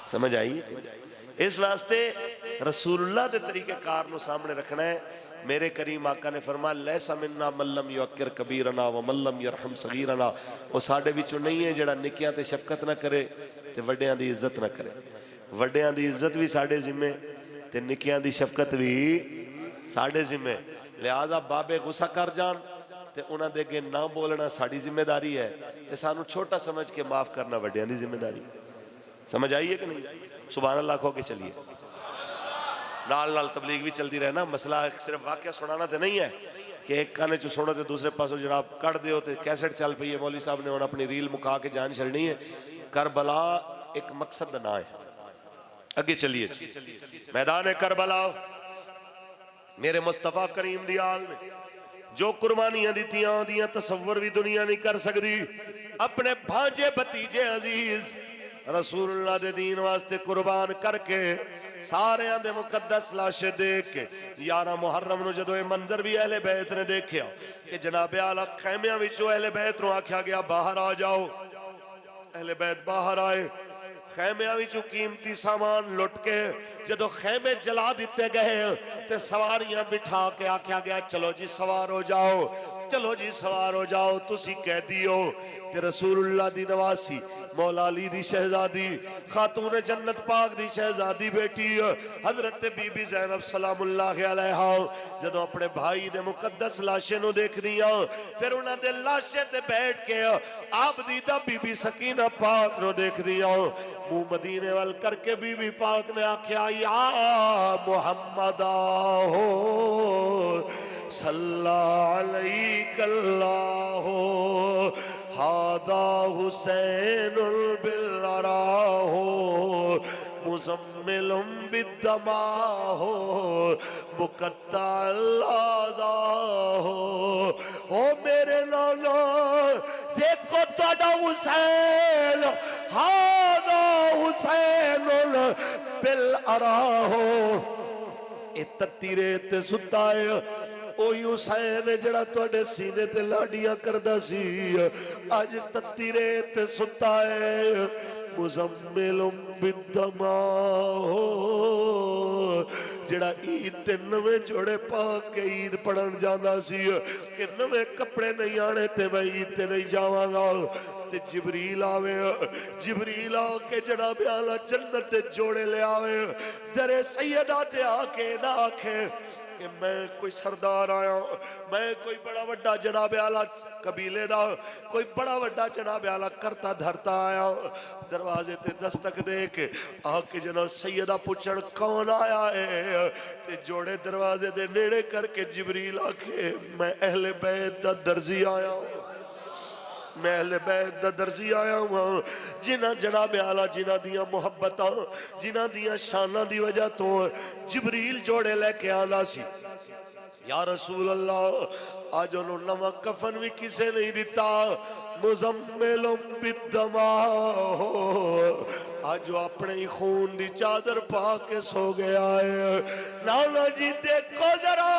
समझ आई? इस वास्ते रसूलुल्लाह के तरीके कार नू सामने रखना है। मेरे करीम आका ने फरमाया लैसा मिन्ना मल्लम युअक्किर कबीरना व मल्लम यरहम सगीरना, वो साडे विचों नहीं है जिहड़ा निक्कियां ते शफकत ना करे ते वड्डियां दी इज्जत ना करे। वड्डियां दी इज्जत भी साडे जिम्मे ते निक्कियां दी शफकत भी साडे जिम्मे। लिहाजा बाबे गुस्सा कर जान ते उन्हां दे अगे ना बोलना साड़ी जिम्मेदारी है, ते सानू छोटा समझ के माफ करना वड्डियां दी जिम्मेदारी। समझ आई है कि नहीं? सुभान अल्लाह कहो के चलिए। नाल नाल तबलीग भी चलती रहे ना। मसला सिर्फ वाकया सुनाना तो नहीं है कि एक काने चो सुनो तो दूसरे पासों जनाब कट दो तो कैसेट चल पई है, मौली साहब ने हुण अपनी रील मुका के जान छड़नी है। करबला एक मकसद का ना है। अगे चलिए। मैदान करबला मेरे मुस्तफा करीम दी आल ने जो कुर्बानियां दित्तियां ओदियां तसव्वुर भी दुनिया नहीं कर सकती। अपने भांजे भतीजे अजीज रसूलुल्लाह दे दीन वास्ते कुर्बान करके सारे दे मुकद्दस लाशे देख के 11 मुहर्रम नु जदों ये मंजर भी अहले बैत ने देखा कि जनाबे आला खैमियां विचों अहले बैत नु आख्या गया बाहर आ जाओ। अहले बैत बाहर आए। खैमियां विचों कीमती सामान लुट के जदों खैमे जला दिते गए ते सवारियां बिठा के आख्या गया चलो जी सवार हो जाओ, चलो जी सवार हो जाओ, तुसी कैदी हो। ते रसूलुल्लाह दी नवासी मौला अली दी शहजादी खातून जन्नत पाक दी शहजादी बेटी हजरत बीबी ज़ैनब सलामुल्लाह अलैहा जदों अपने भाई दे मुकद्दस लाशे नु देखदियां फिर उन्हां दे लाशे ते बैठ के आप दी दा बीबी सकीना पाक नु देखदियां मुंह मदीने वाल करके बीबी पाक ने आख्या या मुहम्मदा हो सल्लल्लाहु अलैहि हादा हुसैनुल बिलराहो मुज़म्मिलुम बिद्दमाहो मुक़त्तल आज़ाहो। ओ मेरे नाना देखो तुहाडा हुसैन हादा हुसैनुल बिलराहो। ए तत्ती रेत ते सुता है ओही हुसैन जड़ा तुहाडे सीने ते लाडियां करदा सी अज तत्ती रेत सुता है। मुज़म्मिलुम बिद्दमाहो जड़ा ईद ते नवे जोड़े पा के ईद पढ़न जांदा सी कि नवे कपड़े नहीं आने ते मैं ईद ते नहीं जावांगा। ते जिबरील आवे, जिबरील आके जनाब आला जन्नत दे जोड़े ले आवे दरे सैयदा ते आके ना आखे कि मैं कोई सरदार आया, मैं कोई बड़ा वड्डा जनाबे आला कबीले दा कोई बड़ा वड्डा जनाबे आला करता धरता आया। दरवाजे ते दस्तक दे के आके जनाब सैयदा पुछण कौन आया है ते जोड़े दरवाजे दे नेड़े करके जिबरील आखे मैं अहले बैत दा दर्जी आया, मैं अहले बैत दा दर्जी आया हूँ जिन्हां जनाबे आला जिन्हां दियां मुहब्बतां जिन्हां दियां शानां दी वजह तो जिबरील जोड़े लेके आना सी। या रसूल अल्लाह आज उन्होंने नवा कफन भी किसे नहीं दिता। मुज़म्मिलुम बिद्दमाहो आज जो अपने ही खून दी चादर पा के सो गया है। नाना जी देखो जरा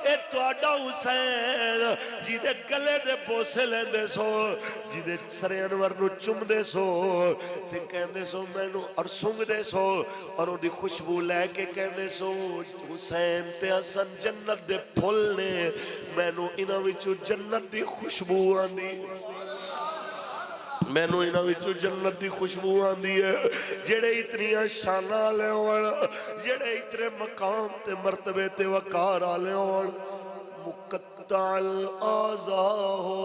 ए तुहाडा हुसैन जिदे गले दे बोसे लेंदे सो जिदे सरे अनवर नु चुमदे सो ते कहंदे सो मैनू और सुंगदे सो और ओदी खुशबू लैके कहंदे सो हुसैन ते हसन जन्नत दे फुल ने मैनू इन्हां विचों जन्नत दी खुशबू आंदी, मैनू इन्हां विचों जन्नत दी खुशबू आंदी है। जेड़े इतनियां शानां वाले होण जेड़े इतने मकाम ते मर्तबे ते वकार वाले होण मुकत्तल आज़ा हो।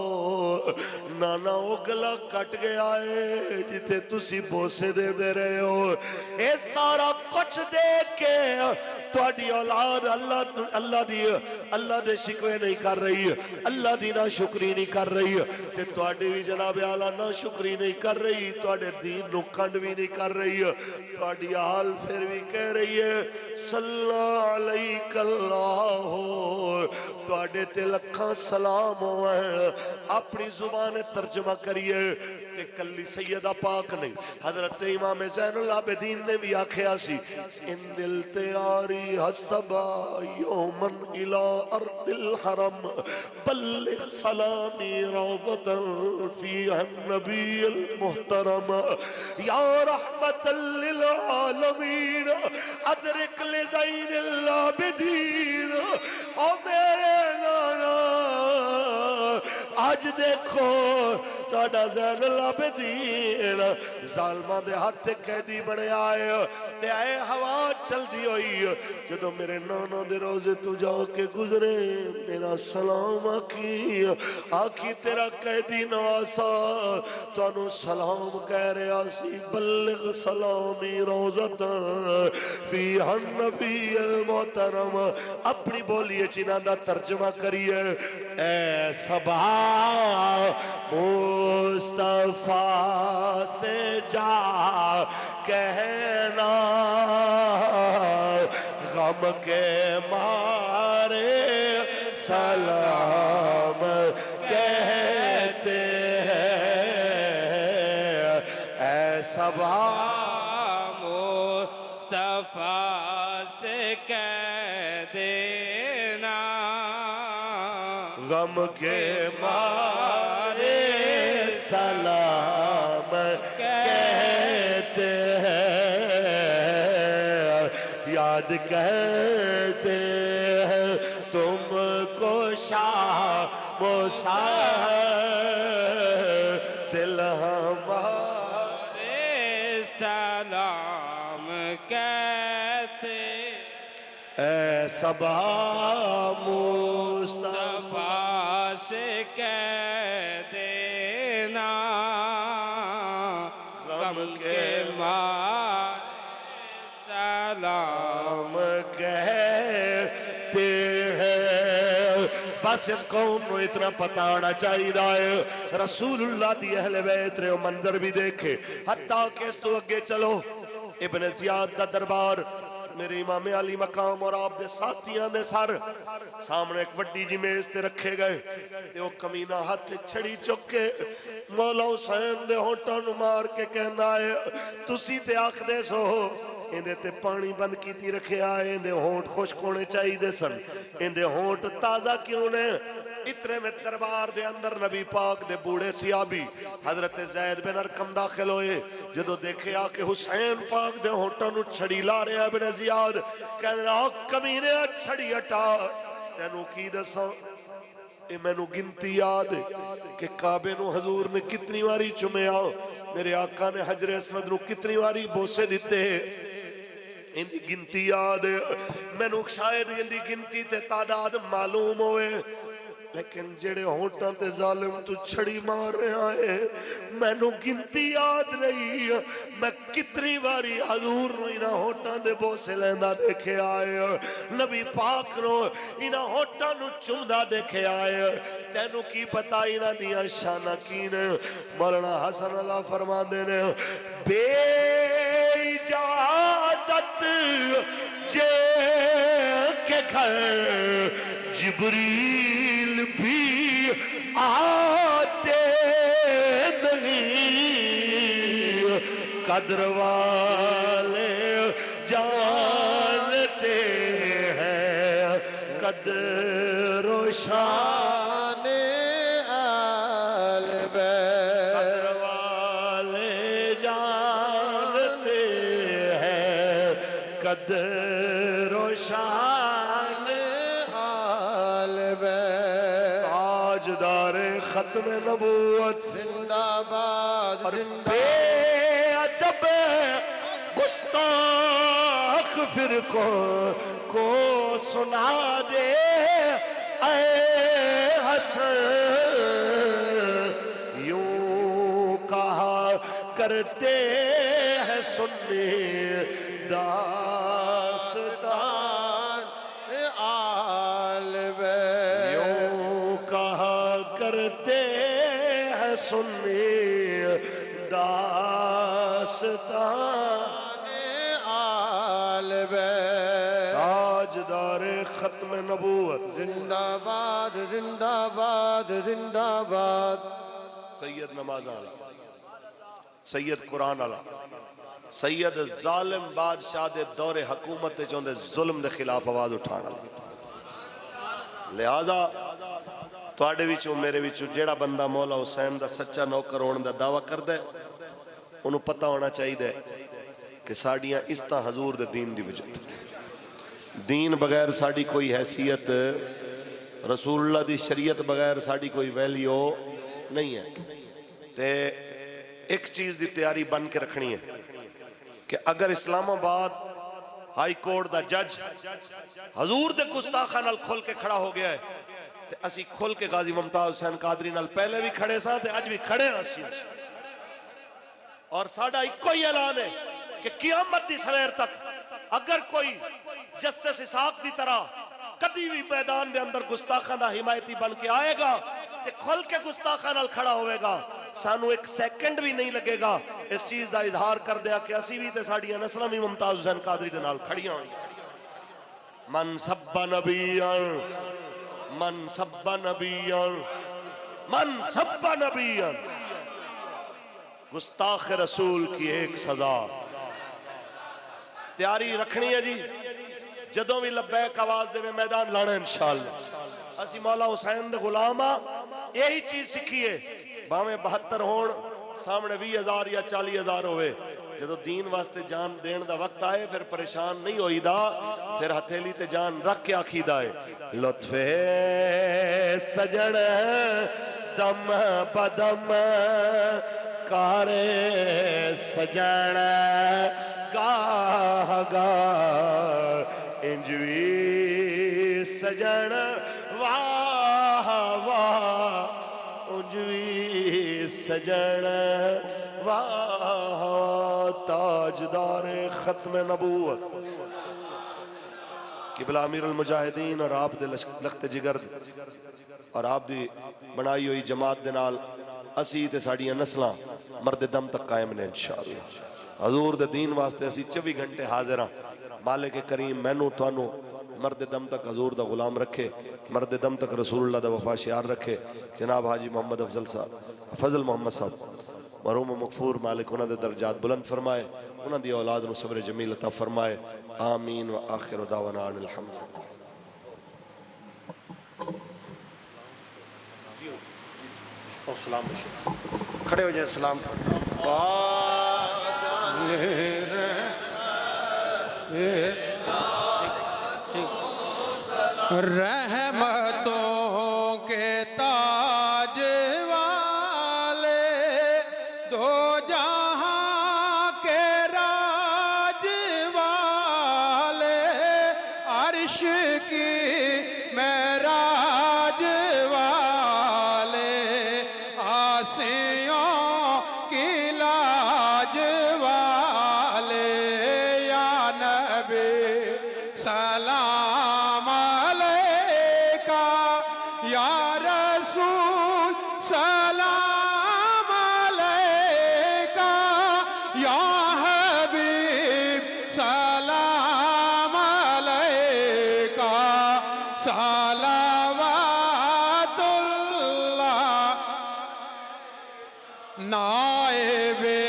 नाना वो गला कट गया है जिथे तुसी बोसे दे दे रहे हो। ये सारा कुछ देख के तुहाडी औलाद अल्लाह दे शिकवे नहीं कर रही, अल्लाह दी ना शुक्री नहीं कर रही ते तुहाडी भी जनाब आला ना शुक्री नहीं कर रही, तुहाडे दीन नु खंड भी नहीं कर रही। तुहाडी हाल फिर भी कह रही है सल्लल्लाहु अलैहि हो तुहाडे ते लखां सलाम होवे। अपनी जुबान तर्जमा करिए ते कल्ली सैयदा पाक नहीं हजरत इमाम ज़ैनुल आबिदीन ने भी आखिया सी इन्निल तयारी हसबा यौमन इला अर्दिल हरम बल्लिग सलामी रौबतन फी नबील मुहतरम या रहमतल लिल आलमीन अदरिक ले ज़ैनुल आबिदीन। ओ मेरे नाना आज देखो तुहाडा ज़ैनुल आबिदीन ज़ालिमां दे हत्थ कैदी बनया है ते आए हवा चलती हुई जदों मेरे नाना दे रोजे तू जाके गुजरे मेरा सलाम आखी आखी तेरा कैदी नवासा तुहानू सलाम कह रहा सी बल्लिग सलामी रोज़त फी हन नबी मोहतरम अपनी बोलिए चिन्ह दा तर्जमा करिए ऐ सबा मुस्तफा से जा कहना गम के मारे सलाम कहते हैं ऐ सबा मुस्तफा से कह देना गम के मारे सलाम कहते हैं याद कहते हैं तुमको शाह मुसा दिल हमारे सलाम कहते ऐ सबा मुस्तफा मुस्तफा से कह देना गम के मारे सलाम कहते हैं बस इस कौम को इतना पता होना चाहिए रसूलुल्लाह दी अहले बैत रे मंदिर भी देखे हत्ता कि इस तो अगे चलो इब्न ज़ियाद दा दरबार मेरे इमाम अली मकाम और आप दे साथियां दे सर सामने एक वड्डी जी मेज ते रखे गए ते ओ कमीना हाथ छड़ी चुक के मौला हुसैन दे होंठां नु मार के कहंदा है तुसी ते आखदे सो इंदे ते पानी बंद कीती रखिया है इंदे होंठ खुश्क होने चाहिए सन इंदे होंठ ताजा क्यों ने इतने में दरबार दे अंदर नबी पाक दे बूढ़े सियाबी हजरत ज़ैद बिन अरकम दाखिल होए जदों देखे आके हुसैन पाक दे होंठां नु छड़ी ला रहा इब्न ज़ियाद कहंदा कमीने छड़ी हटा तेनू की दसां ए मैनू गिनती याद कि काबे नु हजूर ने कितनी बारी चुमया मेरे आका ने हजरे अस्वद नु कितनी बारी बोसे दिते इनकी गिनती याद मैनू शायद इनकी गिनती ते तादाद मालूम होए लेकिन जेड़े होंठां ते जालिम तू छड़ी मार रहा है मैनू गिनती याद नहीं मैं कितनी बारी हजूर नु इन्हां होंठां दे बोसे लैंदा देखे आए नबी पाक नु इन्हां होंठां नु चुमदा देखे आए तेनू की पता इन्हां दियां शाना की ने मौलाना हसन अल्लाह फरमांदे ने बे इजाजत जे के घर जिब्रील भी आते नहीं कद्र वाले जानते हैं कद्र शान आल बैत कद्र वाले जानते हैं कद्र शान आल बैत ताजदार खत्म नबूवत जिंदाबाद बेअदब गुस्ताख फिर को सुना दे ऐ हसन यूं कहा करते हैं सुन्नी दास्तान आल बैत यूं कहा करते हैं सुन्नी दास्तान आल बैत ताजदार खत्म नबूवत जिंदाबाद जिंदाबाद जिंदाबाद सैयद नमाज आला सैयद कुरान आला सैयद जालिम बादशाह दे दौरे हुकूमत चाहते जुल्म के खिलाफ आवाज उठाने वाला लिहाजा तुहाडे विचों मेरे विचों जेड़ा बंदा मौला हुसैन दा सच्चा नौकर होने दा दावा करदा है उन्होंने पता होना चाहिए कि साड़ियाँ इज्जत हजूर दे दीन दी वजह दीन बगैर साड़ी कोई हैसियत रसूलुल्लाह दी शरीयत बगैर साड़ी कोई वैल्यू नहीं है ते एक चीज़ की तैयारी बन के रखनी है कि अगर इस्लामाबाद हाई कोर्ट का जज हजूर दे गुस्ताखा नाल खुल के खड़ा हो गया है ते असी खुल के गाजी मुमताज हुसैन कादरी नाल पहले भी खड़े सा ते अज भी खड़े हां असी। और साडा इको ही ऐलान है कि क़यामत दी सवेर तक अगर कोई जस्टिस इसाक दी तरह कदी भी मैदान दे अंदर गुस्ताखा दा हिमायती बन के आएगा ते खुल के गुस्ताखा नाल खड़ा होवेगा, सानू एक सेकंड भी नहीं लगेगा इस चीज का इजहार कर दिया कि असी भी ते साडियां नस्लां भी मुमताज हुसैन कादरी दे नाल खड़ियां होई। मन सब्बा नबियन मन सब्बा नबियन मन सब्बा नबियन, गुस्ताख रसूल की एक सजा। तैयारी रखनी है जी, जदों भी लब्बैक आवाज देवे मैदान लाना इंशाअल्लाह। असी मौला हुसैन दे गुलाम आ, यही चीज सीखिए, भावें 72 होण सामने 20,000 या 40,000 होवे, जदों दीन वास्ते जान देण दा वक्त आए फिर परेशान नहीं होईदा, फिर हथेली ते जान रख के आखीदा है लुत्फे सजन दम बदम कारे सजन गाह गाह इंजवी सजन वाह वाह उंजवी सजन वाह ताजदार खत्म नबूवत किबला अमीर अल मुजाहिदीन और आप दे लखत जिगर और आप दी बनाई हुई जमात दे नाल असी ते साड़ियां नस्लां मर्द दम तक कायम ने इंशाअल्लाह। हजूर दे दीन वास्ते असी 24 घंटे हाजिर हां। मालिक करीम मैनू तुहानू मर्द दम तक हजूर दा गुलाम रखे, मर्द दम तक रसूलुल्लाह दा वफा शियार रखे। जनाब हाजी मोहम्मद अफजल साहब फजल मोहम्मद साहब मरहूम मगफूर, मालिक उन्हां दे दर्जात बुलंद फरमाए, उन्हां दी औलाद नू सब्र जमील अता फरमाए। आमीन व आखिर दावाना अनिल हम्दुलिल्लाह। सलाम खड़े हो जाए सलाम। रहमतों के ताज वाले दो जहां के राज वाले अर्श की मेराज वाले आसियों की लाज वाले या नबी सलाम अलैका या रसूल सलाम अलैका या हबीब सलाम अलैका सलावतुल्लाह नाएबे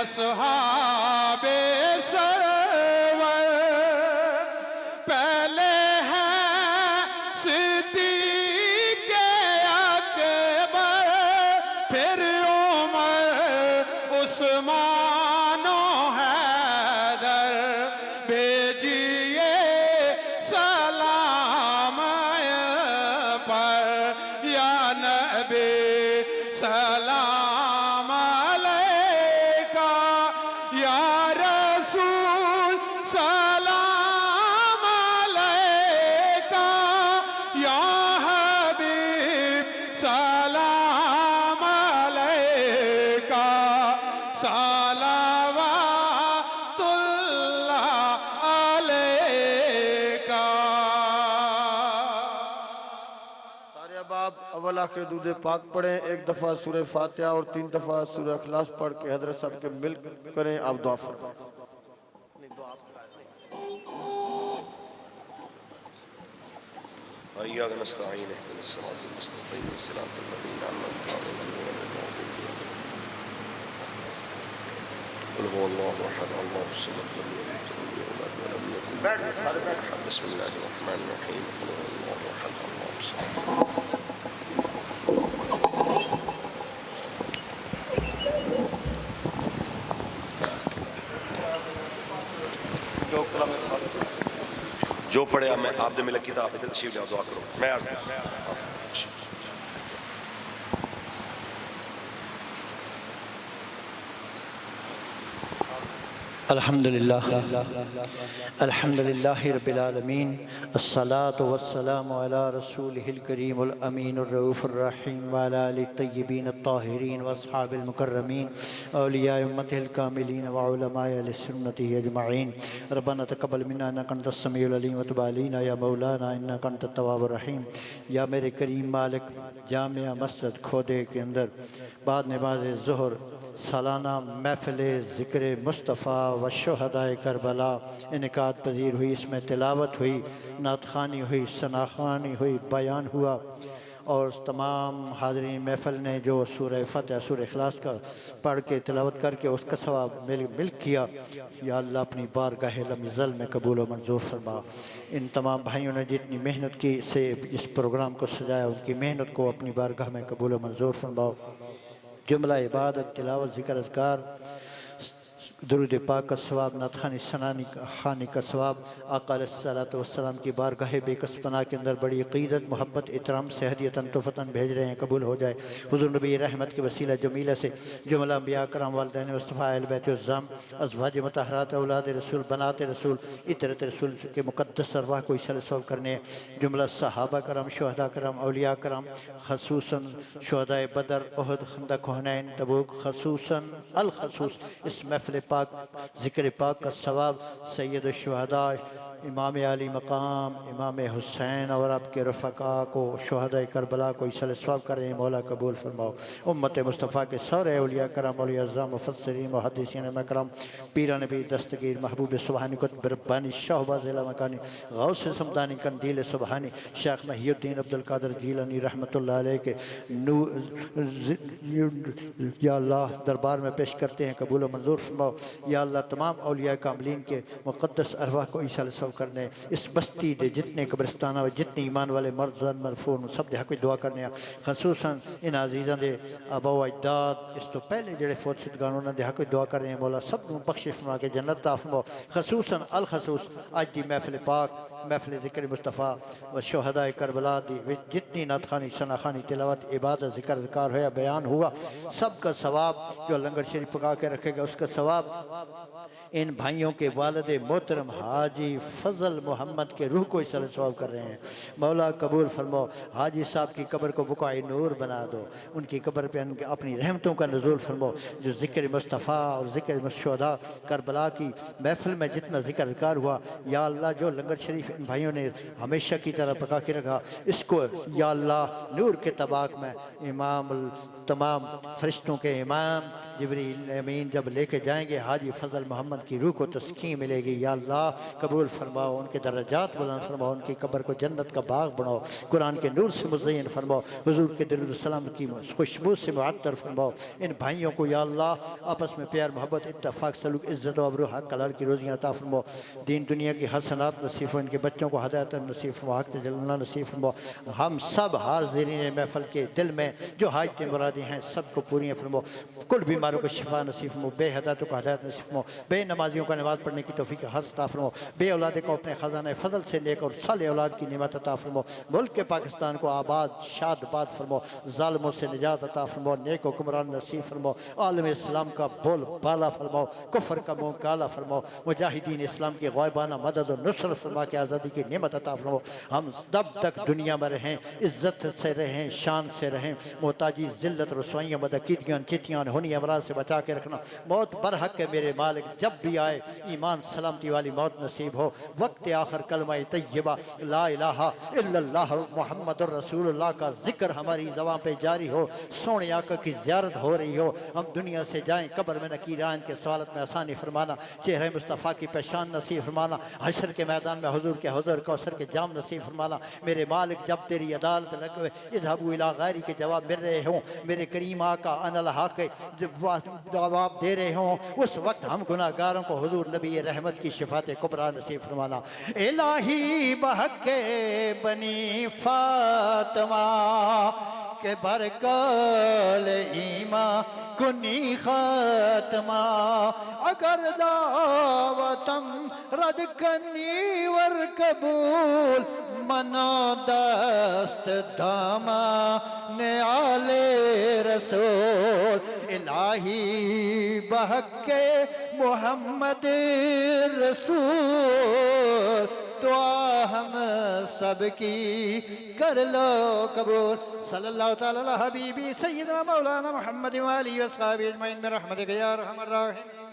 असहाबे सरवर पहले हैं सिद्दीक़ अकबर फिर उमर उस्मान हैदर भेजिए सलाम पर या नबी सलाम अलैका या रसूल सलाम अलैका या हबीब सलाम अलैका सलावतुल्लाह अलैका। सारे अबाब अव्वल आखिर दूध पाक पढ़ें, एक दफ़ा सूरह फातिहा और 3 दफ़ा सूरह इखलास पढ़ के हजरत साहब के मिल करें। आप दुआ फरमाएं। इय्याक नस्तईन इहदिनस सिरातल मुस्तक़ीम सिरातल लज़ीना अनअमता अलैहिम गैरिल मग़दूबि अलैहिम क़ुल हुवल्लाहु अहद अल्लाहुस समद लम यलिद वलम यूलद वलम यकुन लहु कुफुवन अहद। बिस्मिल्लाहिर रहमानिर रहीम क़ुल हुवल्लाहु अहद अल्लाहुस समद। जो पढ़िया मैं आपने मिला किताब इधर तशरीफ जाओ दुआ करो। मैं अर्ज अल्हम्दुलिल्लाह अल्हम्दुलिल्लाहि रब्बिल आलमीन अस्सलातु वस्सलामु अला रसूलिहिल करीमिल अमीनिर रऊफिर रहीम व अला आलिहि तय्यबीन अत्ताहिरीन व अस्हाबिल मुकर्रमीन औलिया उम्मतिल कामिलीन व उलमाए अहले सुन्नति अजमाइन रब्बना तक़ब्बल मिन्ना इन्नका अंतस समीउल अलीम व तुब अलैना या मौलाना इन्नका अंतत तव्वाबुर रहीम। या मेरे करीम मालिक, जामिया मस्जिद खोदे के अंदर बाद नमाज ज़ुहर सालाना महफ़िल ज़िक्र मुस्तफ़ा व शुहदाए करबला इनकाद पजीर हुई। इसमें तिलावत हुई, नात ख़ानी हुई, सना ख़ानी हुई, बयान हुआ और तमाम हाज़रीन महफ़िल ने जो सूरह फ़तिहा सूरह इखलास का पढ़ के तिलावत करके उसका सवाब मिल किया। या अल्लाह अपनी बारगाह लम्ज़ल में कबूल व मंजूर फरमा। इन तमाम भाइयों ने जितनी मेहनत की से इस प्रोग्राम को सजाया, उनकी मेहनत को अपनी बारगाह में कबूल व मंजूर फरमाओ। जुमला इबादत, तिलावत, ज़िक्र, अज़कार, दुरूद पाक का सवाब, नात ख़ानी सनानी ख़ानी का सवाब आका अलैहिस्सलातु वस्सलाम की बारगाह बेकस पनाह के अंदर बड़ी अक़ीदत, मोहब्बत, इतराम से हदियतन तोहफ़तन भेज रहे हैं, कबूल हो जाए। हुज़ूर नबी रहमत के वसीला जमीला से जुमला अंबिया करम वालिदैन मुस्तफ़ा अहले बैत उज़्ज़ाम अज़वाज मुतहहरात औलाद रसूल बनात रसूल इतरत रसूल के मुक़द्दस अरवाह को इशारे सवाब करने जुमला सहाबा करम, शुहदा करम, औलिया करम, ख़ुसूसन शुहदाए बदर, उहद, खंदक, हुनैन, तबूक, ख़ुसूसन अल ख़ुसूस इस महफ़िल पाक ज़िक्र पाक का सवाब सैयद शुहदा इमाम अली मकाम इमाम हुसैन और आपके रफ़क़ा को शुहदाए करबला को इशारे सवाब कर रहे हैं। मौला कबूल फरमाओ। उम्मत मुस्तफ़ा के सारे औलिया करम, औलिया अज़्ज़ाम, मुफ़स्सिरीन, मुहद्दिसीन मकरम, पीरा नबी दस्तगीर, महबूब सुबहानी, कुतुब रब्बानी, शाहबाज़ मकानी, गौस समदानी, कंदील सुबहानी, शेख महियुद्दीन अब्दुल कादिर जीलानी रहमतुल्लाह अलैह के या अल्लाह दरबार में पेश करते हैं, कबूल व मंजूर फरमाओ। या अल्लाह तमाम औलिया कामिलीन के मुक़द्दस अरवाह को ईसा सवाब करने इस बस्ती दे जितने कब्रिस्तान और जितने ईमान वाले मर्द मरफून सब दे हक में दुआ करने, खसूसन इन अजीज़ों के आबा अजदाद इस तो पहले जेड़े फौत शुदगान उन्होंने हक में दुआ कर रहे हैं। मौला सब को बख्शिश फरमा के जन्नत अता फरमाओ। खसूसन अल खसूस आज दी महफिल पाक महफिल ज़िक्र मुस्तफ़ा व शुहदाए करबला दी जितनी नात ख़ानी सना ख़ानी तिलावत इबादत ज़िक्र ज़कार होया बयान हुआ, सब का सवाब जो लंगर शरीफ पका के रखेगा उसका सवाब इन भाइयों के वालिद मोहतरम हाजी फ़ज़ल मोहम्मद के रूह को इस सवाब कर रहे हैं। मौला कबूल फरमाओ। हाजी साहब की कब्र को बुक़ाए नूर बना दो, उनकी कब्र पे अपनी रहमतों का नुज़ूल फरमाओ। जो ज़िक्र मुस्तफ़ा और ज़िक्र शुहदा करबला की महफिल में जितना ज़िक्र ज़कार हुआ, या अल्लाह जो लंगर शरीफ इन भाइयों ने हमेशा की तरह पका के रखा, इसको या अल्लाह नूर के तबाक में इमाम तमाम फरिश्तों के इमाम जिब्रील अमीन जब लेके जाएंगे हाजी फ़ज़ल मोहम्मद की रूह को तस्कीन मिलेगी। या अल्लाह कबूल फरमाओ, उनके दर्जात बुलंद फरमाओ, उनकी कब्र को जन्नत का बाग बनाओ, कुरान के नूर से मुज़य्यन फरमाओ, हुज़ूर के दरूद सलाम की खुशबू से मुअत्तर फरमाओ। इन भाइयों को या अल्लाह आपस में प्यार मोहब्बत इत्तफ़ाक़ सलूक इज़्ज़त और अबरू हक़ कलर की रोज़ियाँ अता फरमाओ। दीन दुनिया की हसनात नसीब फरमाओ, इनके बच्चों को हदायत नसीब फरमाओ, हक़ जलना नसीब फरमाओ। हम सब हाज़िरीन महफ़िल के दिल में जो हाजतें मुरादी हैं सबको पूरी फरमाओ। कुल बीमारों को शिफा नसीब फरमाओ, बेहदातों को हदायत नसीब फरमाओ, बेनमाजियों का नमाज़ पढ़ने की तौफ़ीक़ हसन अता फरमाओ, बे औलादे को अपने ख़ज़ाने फ़ज़ल से नेक और साले औलाद की नेमत अता फरमाओ। मुल्क के पाकिस्तान को आबाद शादबाद फरमाओ, ज़ालिमों से निजात अता फरमाओ, नेक हुक्मरान नसीब फरमाओ, आलम इस्लाम का बोल बाला फरमाओ, कुफ्र का मुँह काला फरमाओ, मुजाहिदीन इस्लाम की ग़ायबाना मदद और नुसरत फरमा के आज़ादी की नेमत अता फरमाओ। हम तब तक दुनिया में रहें, इज़्ज़त से रहें, शान से रहें, मोहताजी ज़िल्लत रसवाइयाँ बदअक़ीदगियाँ चितियाँ होनी अमराज से बचा के रखना। मौत बरहक है मेरे मालिक, जब भी आए ईमान सलामती वाली मौत नसीब हो। वक्त आखिर कलमा तय्यबा ला इलाहा इल्लल्लाह मुहम्मदुर रसूलुल्लाह का जिक्र हमारी ज़बान पे जारी हो, सोने आका की ज़ियारत हो रही हो, हम दुनिया से जाएं, कब्र में नकीरान के सवालत में आसानी फरमाना, चेहरे मुस्तफ़ा की पहचान नसीब फरमाना, हशर के मैदान में हुजूर के हुज़ूर कौसर के जाम नसीब फरमाना। मेरे मालिक जब तेरी अदालत लगे इज़हबू इला गैरी के जवाब मिल रहे हों, मेरे करीम आका अनल हक़ जवाब दे रहे हों, उस वक्त हम गुनाहगारों को हुजूर नबी रहमत की शिफात कुबरा नसीब फरमाना। इलाही बहके बनी फातिमा के बरकल ईमा कुनी खात्मा, अगर दावतम रद कनी वर कबूल मना दस्त दामा ने आले रसूल। शाही बहके मोहम्मद रसूल, दुआ हम सबकी कर लो कबूल। सल्लल्लाहु तआला अला हबीबी सय्यदना मौलाना मुहम्मद व आलिहि व अस्हाबिहि अजमईन बिरहमतिका या अरहमर राहिमीन।